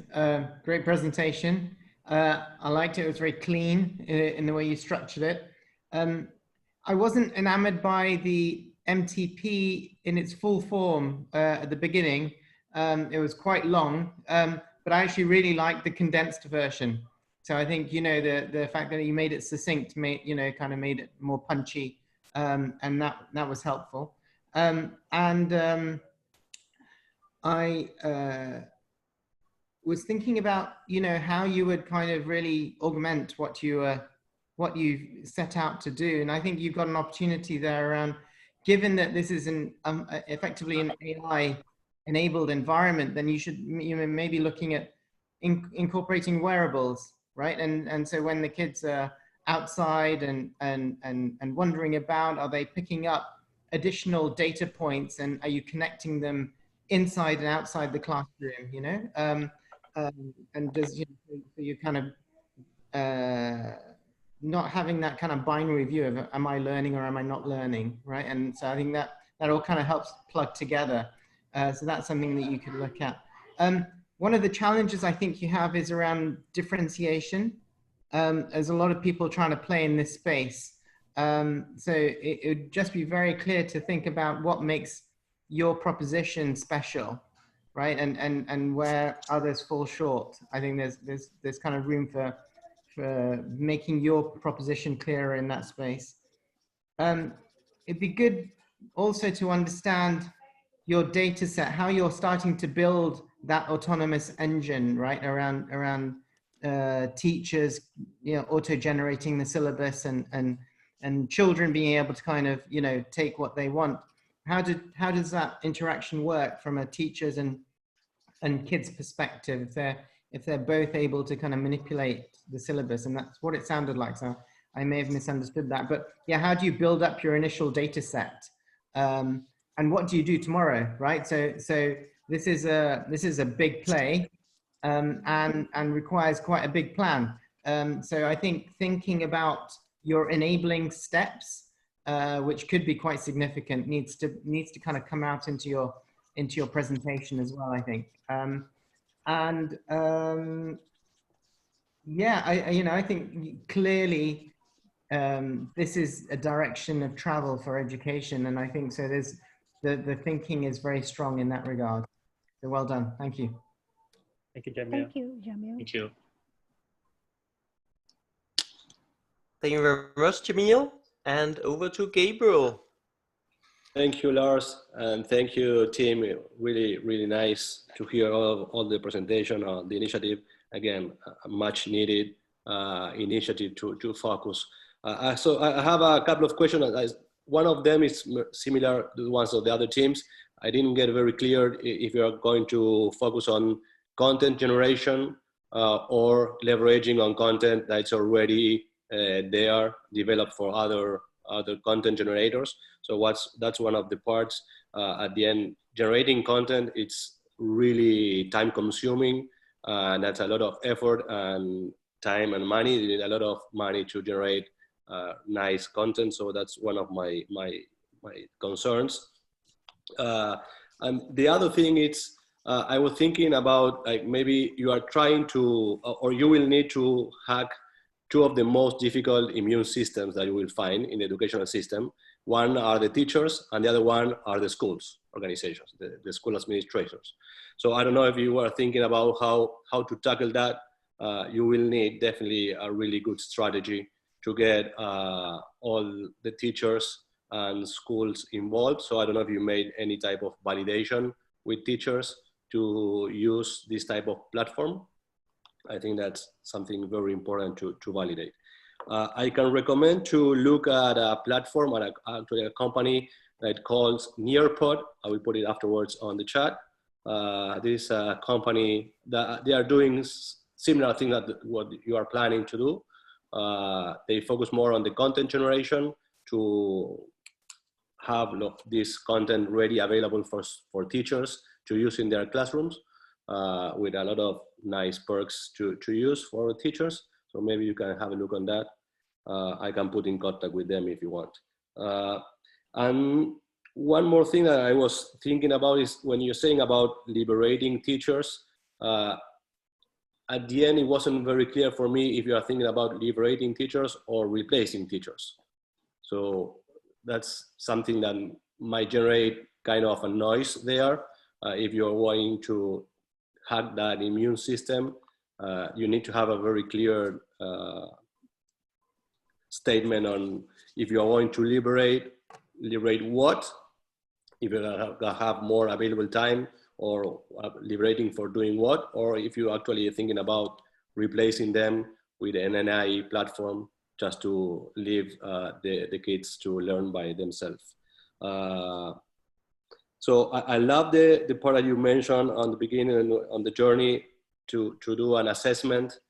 great presentation. I liked it. It was very clean in the way you structured it. I wasn't enamored by the MTP in its full form at the beginning. It was quite long, but I actually really liked the condensed version. So I think, the fact that you made it succinct, kind of made it more punchy, and that was helpful. I was thinking about, how you would kind of really augment what you set out to do. And I think you've got an opportunity there around, given that this is effectively an AI-enabled environment, then you may be looking at incorporating wearables, right? And so when the kids are outside and wandering about, are they picking up additional data points, and are you connecting them inside and outside the classroom, and does you kind of not having that kind of binary view of am I learning or am I not learning, right? And so I think that all kind of helps plug together. So that's something that you could look at. One of the challenges I think you have is around differentiation. There's a lot of people trying to play in this space. So it would just be very clear to think about what makes your proposition special, right? And where others fall short. I think there's kind of room for making your proposition clearer in that space. It'd be good also to understand your data set, how you're starting to build that autonomous engine, right? Around teachers, auto-generating the syllabus and children being able to kind of, take what they want. How does that interaction work from a teacher's and kids' perspective if they're both able to kind of manipulate the syllabus? And that's what it sounded like. So I may have misunderstood that, but yeah, how do you build up your initial data set? And what do you do tomorrow, right? So this is a big play, and requires quite a big plan. So I think thinking about your enabling steps, which could be quite significant, needs to kind of come out into your presentation as well, I think. Yeah, I think clearly this is a direction of travel for education, and I think so. There's the thinking is very strong in that regard. So well done. Thank you. Thank you, Jamil. Thank you, Jamil. Thank you. Thank you very much, Jamil. And over to Gabriel. Thank you, Lars, and thank you, team. Really, really nice to hear all the presentation on the initiative. Again, a much needed initiative to focus. So I have a couple of questions. One of them is similar to the ones of the other teams. I didn't get very clear if you are going to focus on content generation or leveraging on content that's already there, developed for other content generators. So that's one of the parts. At the end, generating content, it's really time consuming, and that's a lot of effort and time and money. You need a lot of money to generate nice content. So that's one of my concerns. And the other thing is, I was thinking about, like, maybe you are trying to, or you will need to hack two of the most difficult immune systems that you will find in the educational system. One are the teachers, and the other one are the schools organizations, the school administrators. So I don't know if you are thinking about how to tackle that. You will need definitely a really good strategy to get all the teachers and schools involved. So I don't know if you made any type of validation with teachers to use this type of platform. I think that's something very important to validate. I can recommend to look at a platform, and actually a company that calls Nearpod. I will put it afterwards on the chat. This is a company that they are doing similar thing that what you are planning to do. They focus more on the content generation to have this content ready available for teachers to use in their classrooms, with a lot of nice perks to use for teachers. So maybe you can have a look on that. I can put in contact with them if you want. And one more thing that I was thinking about is when you're saying about liberating teachers, at the end, it wasn't very clear for me if you are thinking about liberating teachers or replacing teachers. So that's something that might generate kind of a noise there. If you're going to hack that immune system, you need to have a very clear statement on if you're going to liberate what, if you're gonna have more available time, or liberating for doing what, or if you actually are thinking about replacing them with an NI platform just to leave the kids to learn by themselves. So I love the part that you mentioned on the beginning, on the journey to do an assessment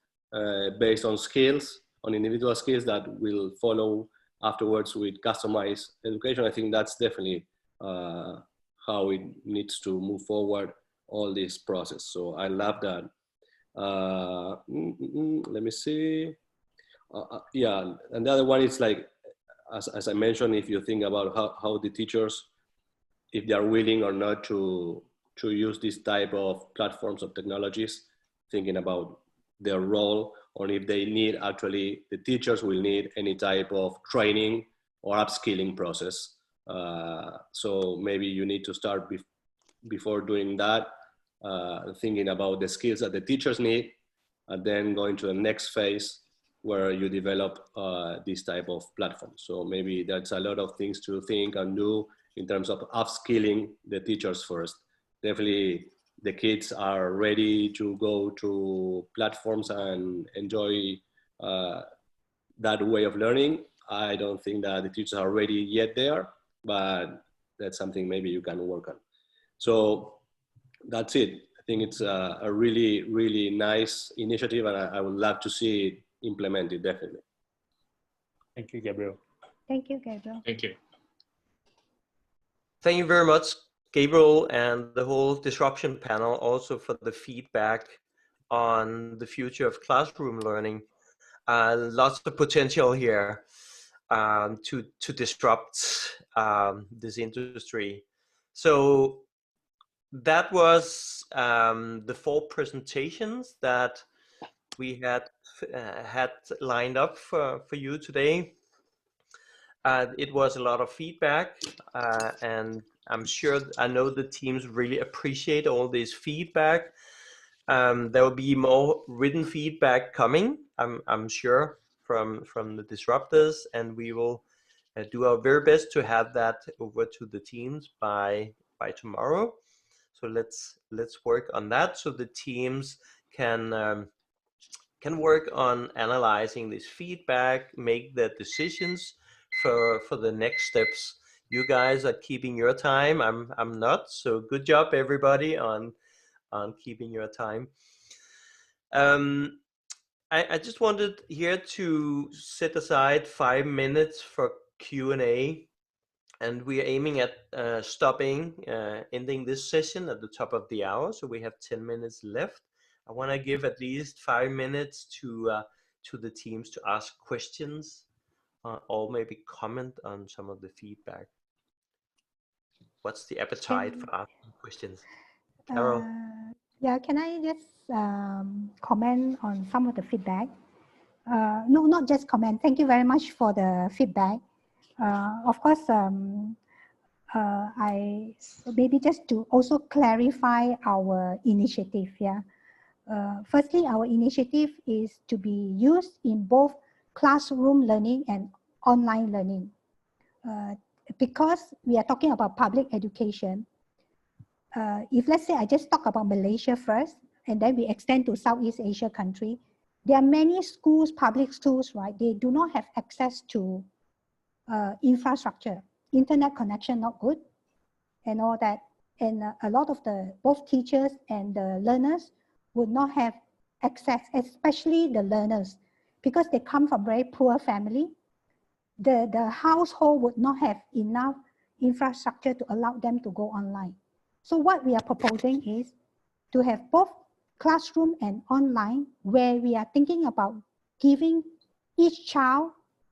based on skills, on individual skills that will follow afterwards with customized education. I think that's definitely how it needs to move forward, all this process. So I love that. Let me see. Yeah, and the other one is like, as I mentioned, if you think about how the teachers, if they are willing or not to use this type of platforms of technologies, thinking about their role, or if they need, actually, the teachers will need any type of training or upskilling process So maybe you need to start before doing that, thinking about the skills that the teachers need, and then going to the next phase where you develop this type of platform. So maybe that's a lot of things to think and do in terms of upskilling the teachers first. Definitely the kids are ready to go to platforms and enjoy that way of learning. I don't think that the teachers are ready yet there, but that's something maybe you can work on. So that's it. I think it's a really, really nice initiative, and I would love to see it implemented, definitely. Thank you, Gabriel. Thank you, Gabriel. Thank you. Thank you very much, Gabriel, and the whole disruption panel also for the feedback on the future of classroom learning. Lots of potential here to disrupt this industry. So that was the 4 presentations that we had lined up for you today. It was a lot of feedback, and I know the teams really appreciate all this feedback. There will be more written feedback coming, I'm sure, from the disruptors, and we will do our very best to have that over to the teams by tomorrow. So let's work on that so the teams can work on analyzing this feedback, make the decisions for the next steps. You guys are keeping your time. I'm not. So good job, everybody, on keeping your time. I just wanted here to set aside 5 minutes for Q&A, and we are aiming at ending this session at the top of the hour. So we have 10 minutes left. I want to give at least 5 minutes to the teams to ask questions or maybe comment on some of the feedback. What's the appetite for asking questions? Carol? Yeah, can I just comment on some of the feedback? No, not just comment. Thank you very much for the feedback. Of course, I maybe just to also clarify our initiative. Yeah. Firstly, our initiative is to be used in both classroom learning and online learning. Because we are talking about public education, if let's say I just talk about Malaysia first, and then we extend to Southeast Asia country, there are many schools, public schools, right? They do not have access to infrastructure, internet connection not good, and all that. And a lot of both teachers and the learners would not have access, especially the learners, because they come from very poor family. The household would not have enough infrastructure to allow them to go online. So what we are proposing is to have both classroom and online, where we are thinking about giving each child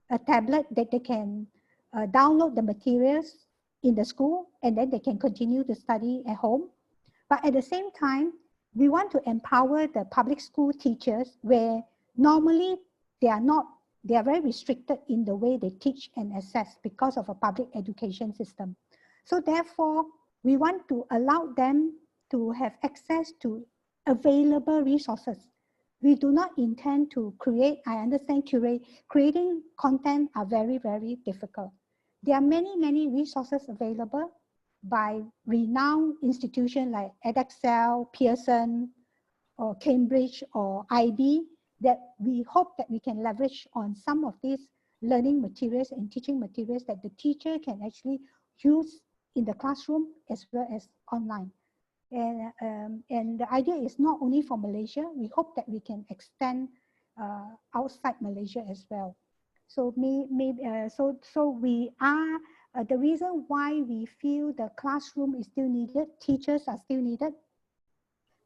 a tablet that they can download the materials in the school, and then they can continue to study at home. But at the same time, we want to empower the public school teachers, where normally they are very restricted in the way they teach and assess because of a public education system. So therefore, we want to allow them to have access to available resources. We do not intend to create, I understand creating content are very, very difficult. There are many, many resources available by renowned institutions like edXL, Pearson, or Cambridge, or IB, that we hope that we can leverage on some of these learning materials and teaching materials that the teacher can actually use in the classroom as well as online. And the idea is not only for Malaysia, we hope that we can extend outside Malaysia as well. So so we are, the reason why we feel the classroom is still needed, teachers are still needed,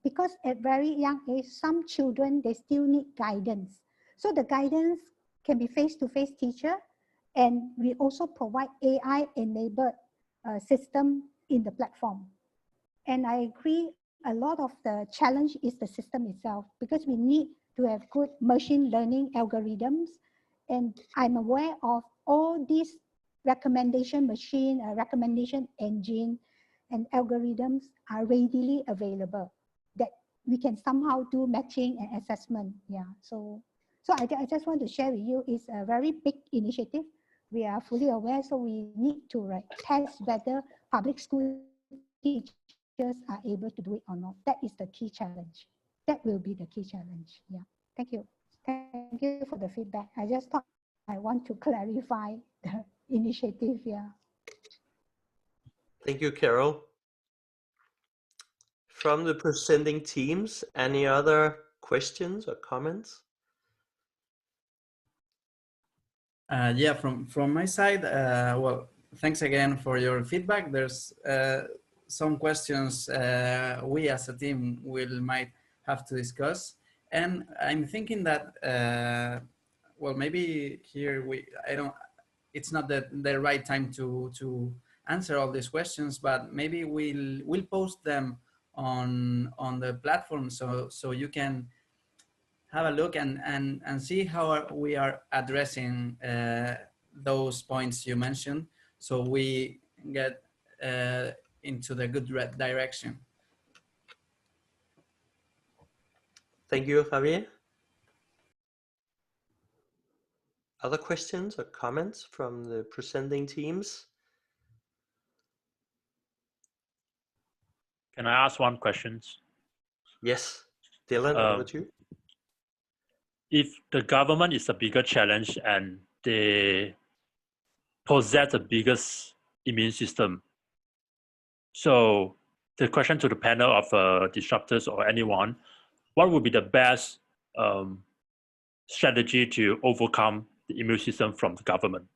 because at very young age, some children, they still need guidance. So the guidance can be face-to-face teacher, and we also provide AI-enabled system in the platform. And I agree, a lot of the challenge is the system itself, because we need to have good machine learning algorithms. And I'm aware of all these recommendation machine, recommendation engine, and algorithms are readily available that we can somehow do matching and assessment. Yeah, so I just want to share with you, it's a very big initiative. We are fully aware, so we need to test whether public school teachers are able to do it or not. That is the key challenge. That will be the key challenge. Yeah, thank you. Thank you for the feedback. I just thought I want to clarify the initiative. Yeah. Thank you, Carol. From the presenting teams, any other questions or comments? Yeah, from my side, well, thanks again for your feedback. There's some questions we as a team might have to discuss, and I'm thinking that well, maybe here it's not the right time to answer all these questions, but maybe we'll post them on the platform so you can have a look and see how we are addressing those points you mentioned, so we get into the good direction. Thank you, Javier. Other questions or comments from the presenting teams? Can I ask one question? Yes, Dylan, over to you. If the government is a bigger challenge and they possess the biggest immune system, so the question to the panel of disruptors or anyone, what would be the best strategy to overcome the immune system from the government?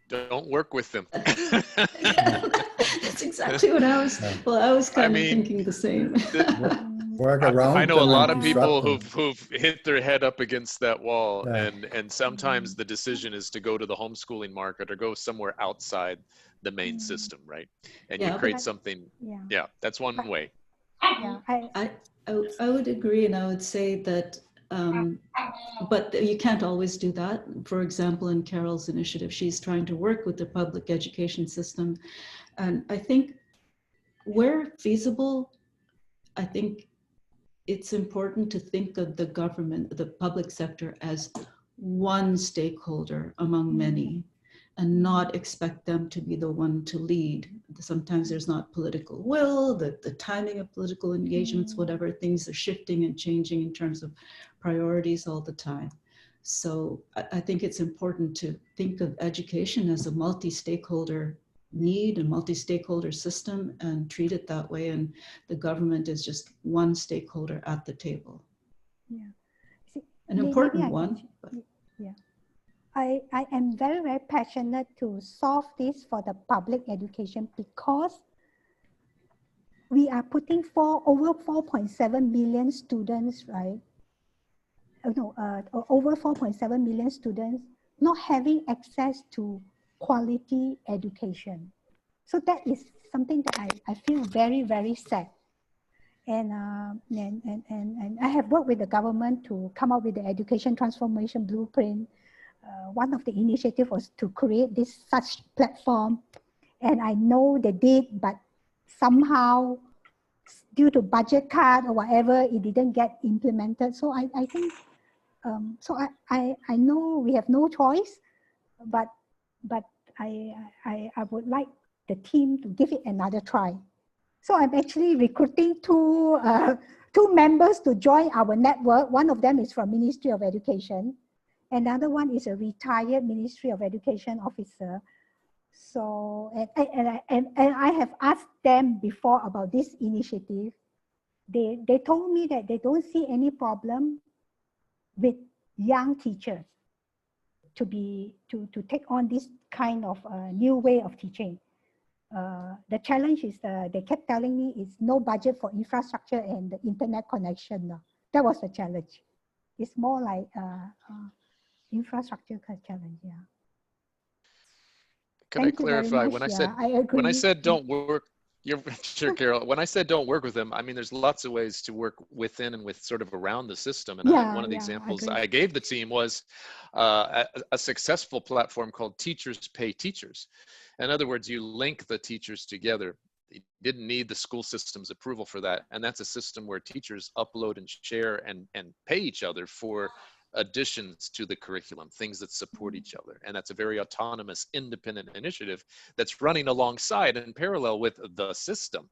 Don't work with them. That's exactly what I was. Well, I was kind of thinking the same. Work around. I know a lot of people disrupt who've hit their head up against that wall, Yeah. and sometimes the decision is to go to the homeschooling market or go somewhere outside the main system, right? And Yeah, you create but- something. Yeah. Yeah, that's one way. Yeah, I would agree, and I would say that, but you can't always do that. For example, in Carol's initiative, she's trying to work with the public education system. And I think where feasible, I think it's important to think of the government, the public sector, as one stakeholder among many, and not expect them to be the one to lead. Sometimes there's not political will, the timing of political engagements, whatever, things are shifting and changing in terms of priorities all the time. So I think it's important to think of education as a multi-stakeholder need, a multi-stakeholder system, and treat it that way. And the government is just one stakeholder at the table. Yeah. An important one. But. Yeah. I am very, very passionate to solve this for the public education, because we are putting over 4.7 million students, right? Over 4.7 million students not having access to quality education. So that is something that I feel very, very sad. And I have worked with the government to come up with the education transformation blueprint. One of the initiatives was to create this such platform. And I know they did, but somehow due to budget cut or whatever, it didn't get implemented. So I think, so I know we have no choice, but I would like the team to give it another try. So I'm actually recruiting two members to join our network. One of them is from Ministry of Education. Another one is a retired Ministry of Education officer. So, and I have asked them before about this initiative. They told me that they don't see any problem with young teachers to take on this kind of new way of teaching. The challenge is, they kept telling me, is no budget for infrastructure and the internet connection. That was the challenge. It's more like infrastructure challenge. Can I clarify? When I said don't work, You're sure, Carol. When I said don't work with them, I mean there's lots of ways to work within and with sort of around the system. And one of the examples I gave the team was a successful platform called Teachers Pay Teachers. In other words, you link the teachers together. You didn't need the school system's approval for that. And that's a system where teachers upload and share and pay each other for additions to the curriculum, things that support each other. And that's a very autonomous, independent initiative that's running alongside and parallel with the system,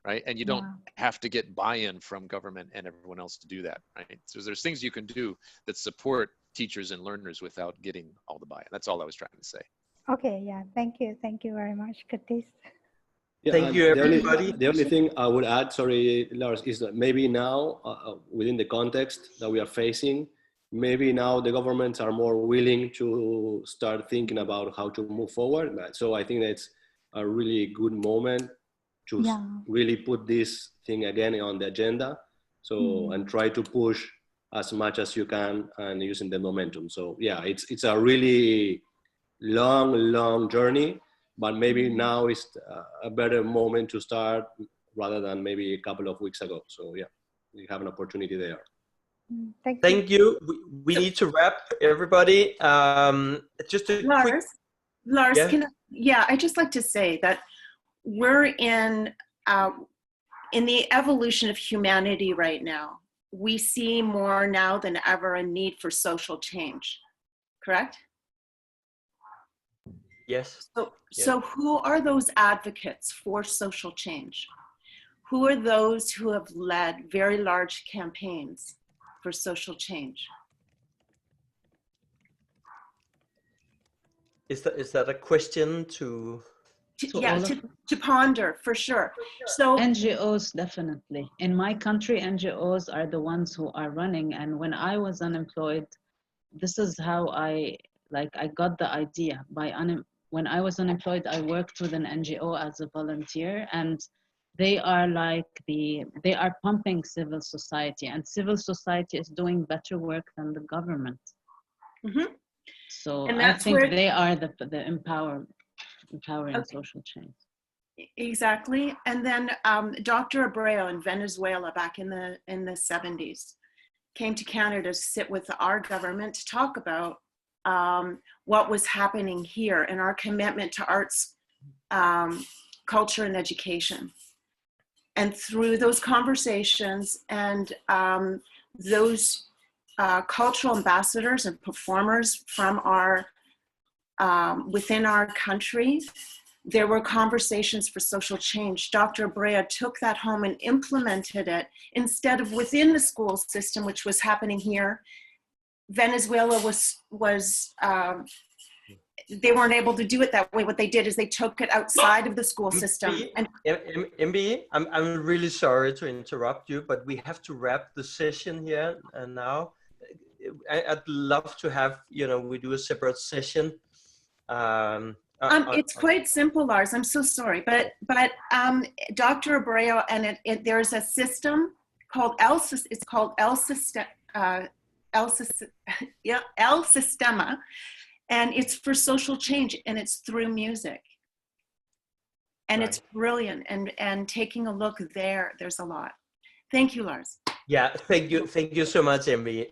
right? And you don't have to get buy-in from government and everyone else to do that, right? So there's things you can do that support teachers and learners without getting all the buy-in. That's all I was trying to say. Okay, yeah, thank you very much, Curtis. Yeah, thank you, everybody. The only thing I would add, sorry, Lars, is that maybe now, within the context that we are facing, maybe now the governments are more willing to start thinking about how to move forward. So I think that's a really good moment to really put this thing again on the agenda. So, and try to push as much as you can and using the momentum. So yeah, it's a really long journey, but maybe now is a better moment to start rather than maybe a couple of weeks ago. So yeah, you have an opportunity there. Thank you. We need to wrap, everybody. Just a quick... Lars, I'd just like to say that we're in the evolution of humanity right now. We see more now than ever a need for social change, correct? Yes. So who are those advocates for social change? Who are those who have led very large campaigns for social change? Is that a question to ponder, for sure. So NGOs, definitely. In my country, NGOs are the ones who are running. And when I was unemployed, this is how I got the idea. When I was unemployed, I worked with an NGO as a volunteer, and they are they are pumping civil society, and civil society is doing better work than the government. So I think they are the empowering social change. Exactly. And then Dr. Abreu in Venezuela back in the 70s came to Canada to sit with our government to talk about what was happening here and our commitment to arts, culture, and education. And through those conversations and those cultural ambassadors and performers from our within our country, there were conversations for social change. Dr. Abreu took that home and implemented it instead of within the school system, which was happening here. Venezuela was they weren't able to do it that way. What they did is they took it outside of the school system. And MB, I'm really sorry to interrupt you, but we have to wrap the session here and now. I'd love to have, we do a separate session. It's quite simple, Lars. I'm so sorry, but Dr. Abreu, and there's a system called El Sistema, and it's for social change, and it's through music, and it's brilliant. And taking a look there's a lot. Thank you, Lars. Yeah, thank you so much, MB.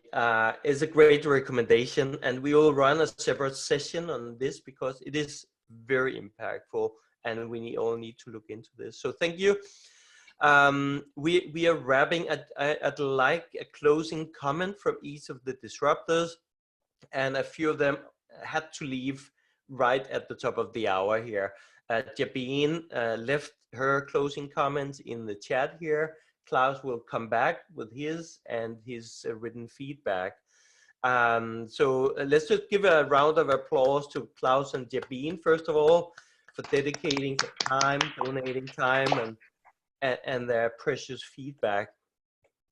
It's a great recommendation, and we will run a separate session on this because it is very impactful, and we all need to look into this. So thank you. We are wrapping. I'd like a closing comment from each of the disruptors, and a few of them had to leave right at the top of the hour here. Jabin left her closing comments in the chat here. Klaus will come back with his and his written feedback. So let's just give a round of applause to Klaus and Jabin, first of all, for dedicating time, donating time, and their precious feedback.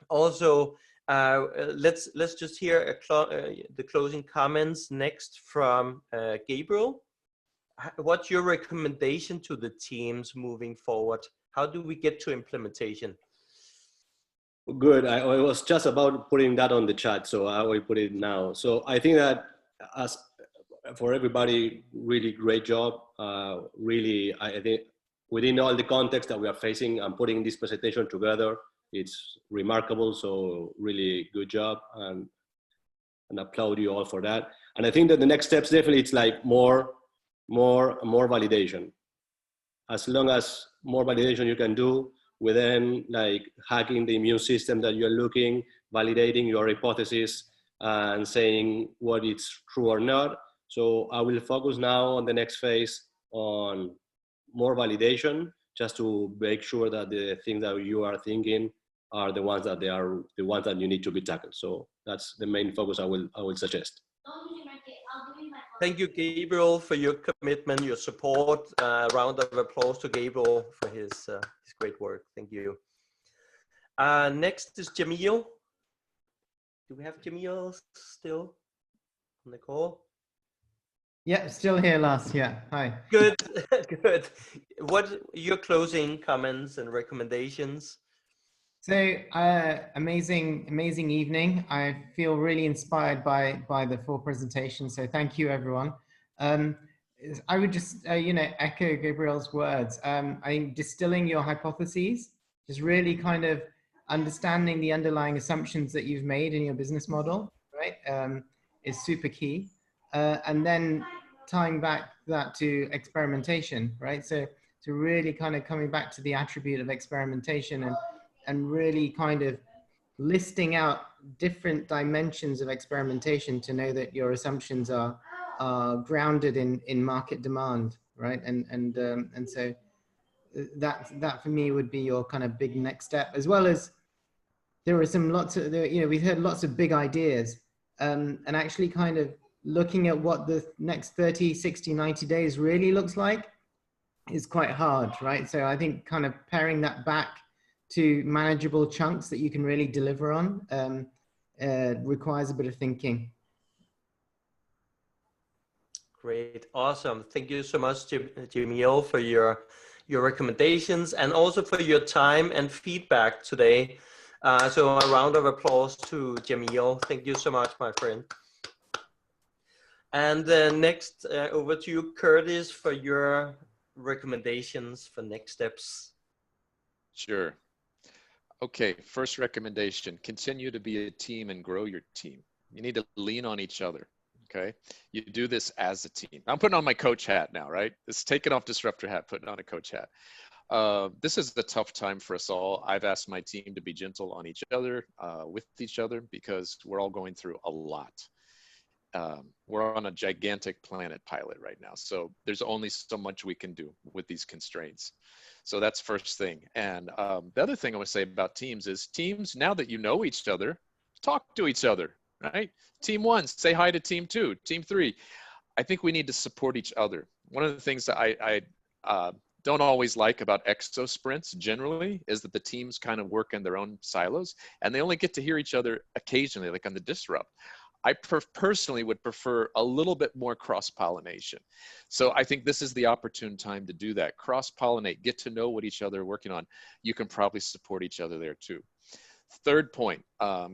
Also, let's just hear the closing comments next from Gabriel. What's your recommendation to the teams moving forward? How do we get to implementation? Good. I was just about putting that on the chat, so I will put it now. So I think that for everybody, really great job. Really, I think within all the context that we are facing and putting this presentation together, it's remarkable. So really good job, and applaud you all for that. And I think that the next steps definitely it's like more validation. As long as more validation you can do, within like hacking the immune system that you're looking, validating your hypothesis and saying what it's true or not. So I will focus now on the next phase on more validation, just to make sure that the things that you are thinking are the ones that they are the ones that you need to be tackled. So that's the main focus I will suggest. Thank you, Gabriel, for your commitment, your support. Round of applause to Gabriel for his great work. Thank you. Next is Jamil. Do we have Jamil still on the call? Yeah, still here, Lars. Yeah, hi. Good, good. What your closing comments and recommendations? So amazing evening. I feel really inspired by the full presentation. So thank you, everyone. I would just echo Gabriel's words. I think distilling your hypotheses, just really kind of understanding the underlying assumptions that you've made in your business model, right, is super key. And then tying back that to experimentation, right? So really kind of coming back to the attribute of experimentation and really kind of listing out different dimensions of experimentation to know that your assumptions are grounded in market demand, right? And so that for me would be your kind of big next step, as well as there are some we've heard lots of big ideas, and actually kind of looking at what the next 30, 60, 90 days really looks like is quite hard, right? So I think kind of paring that back to manageable chunks that you can really deliver on requires a bit of thinking. Great, awesome. Thank you so much, Jamil, for your recommendations and also for your time and feedback today. So a round of applause to Jamil. Thank you so much, my friend. And next, over to you, Curtis, for your recommendations for next steps. Sure. Okay, first recommendation, continue to be a team and grow your team. You need to lean on each other, okay? You do this as a team. I'm putting on my coach hat now, right? It's taking off disruptor hat, putting on a coach hat. This is a tough time for us all. I've asked my team to be gentle on each other, with each other, because we're all going through a lot. We're on a gigantic planet pilot right now. So there's only so much we can do with these constraints. So that's first thing. And the other thing I would say about teams is teams, now that you know each other, talk to each other, right? Team 1, say hi to team 2, team 3. I think we need to support each other. One of the things that I don't always like about exo sprints generally is that the teams kind of work in their own silos and they only get to hear each other occasionally, like on the Disrupt. I personally would prefer a little bit more cross-pollination. So I think this is the opportune time to do that. Cross-pollinate, get to know what each other are working on. You can probably support each other there too. Third point,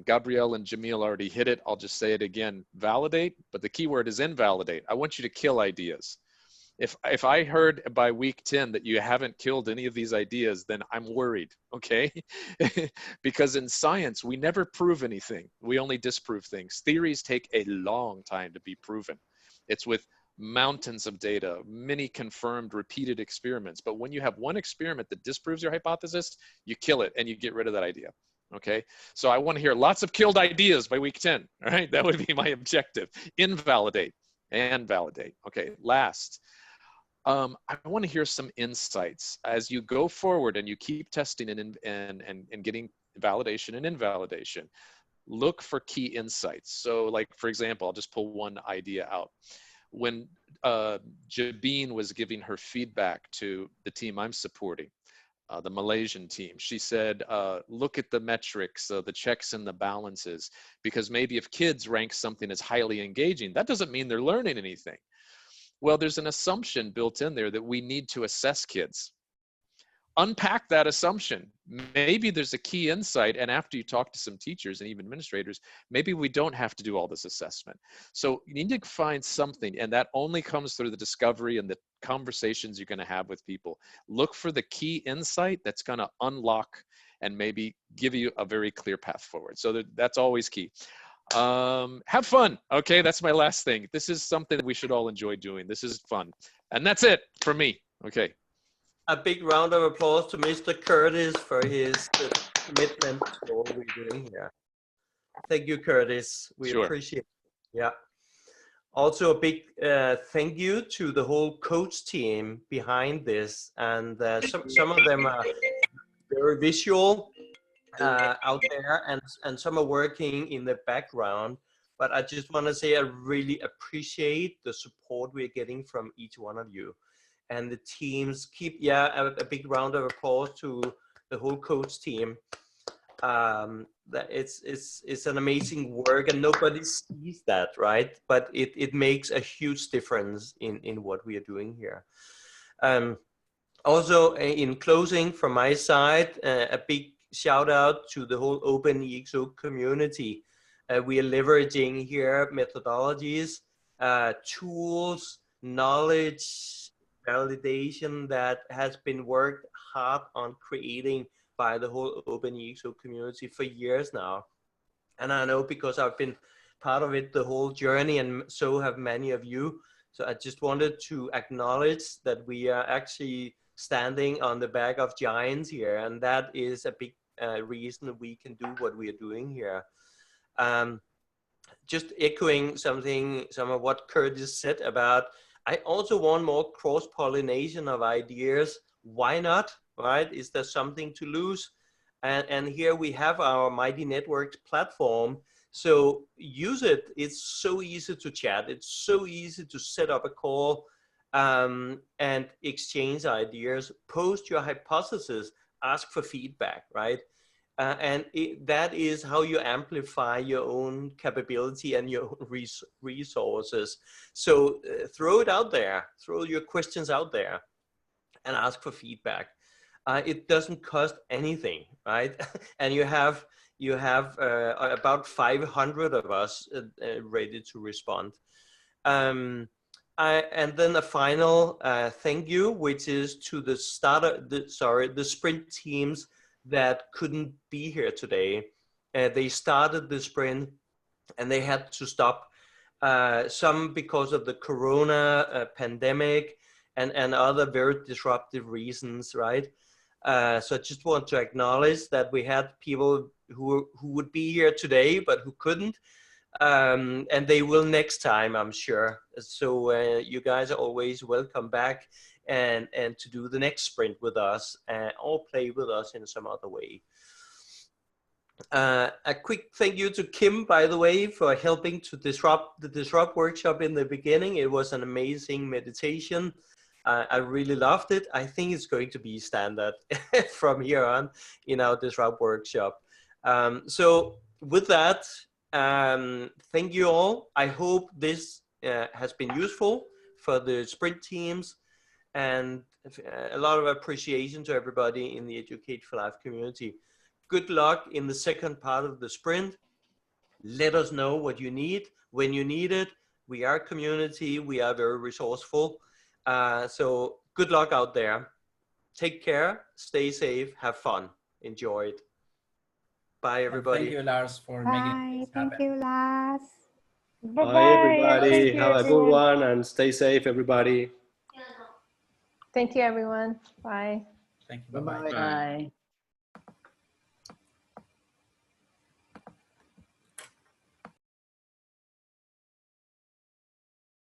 Gabrielle and Jamil already hit it. I'll just say it again, validate, but the key word is invalidate. I want you to kill ideas. If I heard by week 10 that you haven't killed any of these ideas, then I'm worried, okay? Because in science, we never prove anything. We only disprove things. Theories take a long time to be proven. It's with mountains of data, many confirmed, repeated experiments. But when you have one experiment that disproves your hypothesis, you kill it and you get rid of that idea, okay? So I want to hear lots of killed ideas by week 10, all right? That would be my objective. Invalidate and validate. Okay, last. I want to hear some insights as you go forward and you keep testing and getting validation and invalidation. Look for key insights. So like, for example, I'll just pull one idea out. When Jabeen was giving her feedback to the team I'm supporting, the Malaysian team, she said, look at the metrics, the checks and the balances, because maybe if kids rank something as highly engaging, that doesn't mean they're learning anything. Well, there's an assumption built in there that we need to assess kids. Unpack that assumption. Maybe there's a key insight, and after you talk to some teachers and even administrators, maybe we don't have to do all this assessment. So you need to find something, and that only comes through the discovery and the conversations you're going to have with people. Look for the key insight that's going to unlock and maybe give you a very clear path forward. So that's always key. Have fun. Okay, that's my last thing. This is something that we should all enjoy doing. This is fun. And that's it for me. Okay. A big round of applause to Mr. Curtis for his commitment to all we're doing here. Thank you, Curtis. We appreciate it. Yeah. Also a big thank you to the whole coach team behind this. And some of them are very visual out there, and some are working in the background. But I just want to say I really appreciate the support we're getting from each one of you. And the teams keep, a big round of applause to the whole coach team. That it's an amazing work, and nobody sees that, right? But it makes a huge difference in what we are doing here. Also, in closing from my side, a big shout out to the whole Open EXO community. We are leveraging here methodologies, tools, knowledge, validation that has been worked hard on creating by the whole Open EXO community for years now. And I know because I've been part of it the whole journey, and so have many of you. So I just wanted to acknowledge that we are actually standing on the back of giants here, and that is a big reason we can do what we are doing here. Just echoing some of what Curtis said about, I also want more cross-pollination of ideas. Why not, right? Is there something to lose? And here we have our Mighty Networks platform. So use it. It's so easy to chat. It's so easy to set up a call and exchange ideas, post your hypothesis, ask for feedback, right? And that is how you amplify your own capability and your own resources. So throw it out there, throw your questions out there and ask for feedback. It doesn't cost anything, right? And you have about 500 of us ready to respond. And then a final thank you, which is to the the sprint teams that couldn't be here today. They started the sprint and they had to stop, some because of the Corona pandemic and other very disruptive reasons, right? So I just want to acknowledge that we had people who would be here today, but who couldn't. And they will next time, I'm sure. So you guys are always welcome back and to do the next sprint with us or play with us in some other way. A quick thank you to Kim, by the way, for helping to disrupt the Disrupt workshop in the beginning. It was an amazing meditation. I really loved it. I think it's going to be standard from here on in our Disrupt workshop. So with that, thank you all. I hope this has been useful for the sprint teams, and a lot of appreciation to everybody in the Educate for Life community. Good luck in the second part of the sprint. Let us know what you need when you need it. We are a community. We are very resourceful. So good luck out there. Take care, stay safe, have fun, enjoy it. Bye, everybody. Thank you, Lars, for making this happen. Thank you, Lars. Bye, everybody. Have a good one and stay safe, everybody. Thank you, everyone. Bye. Thank you. Bye.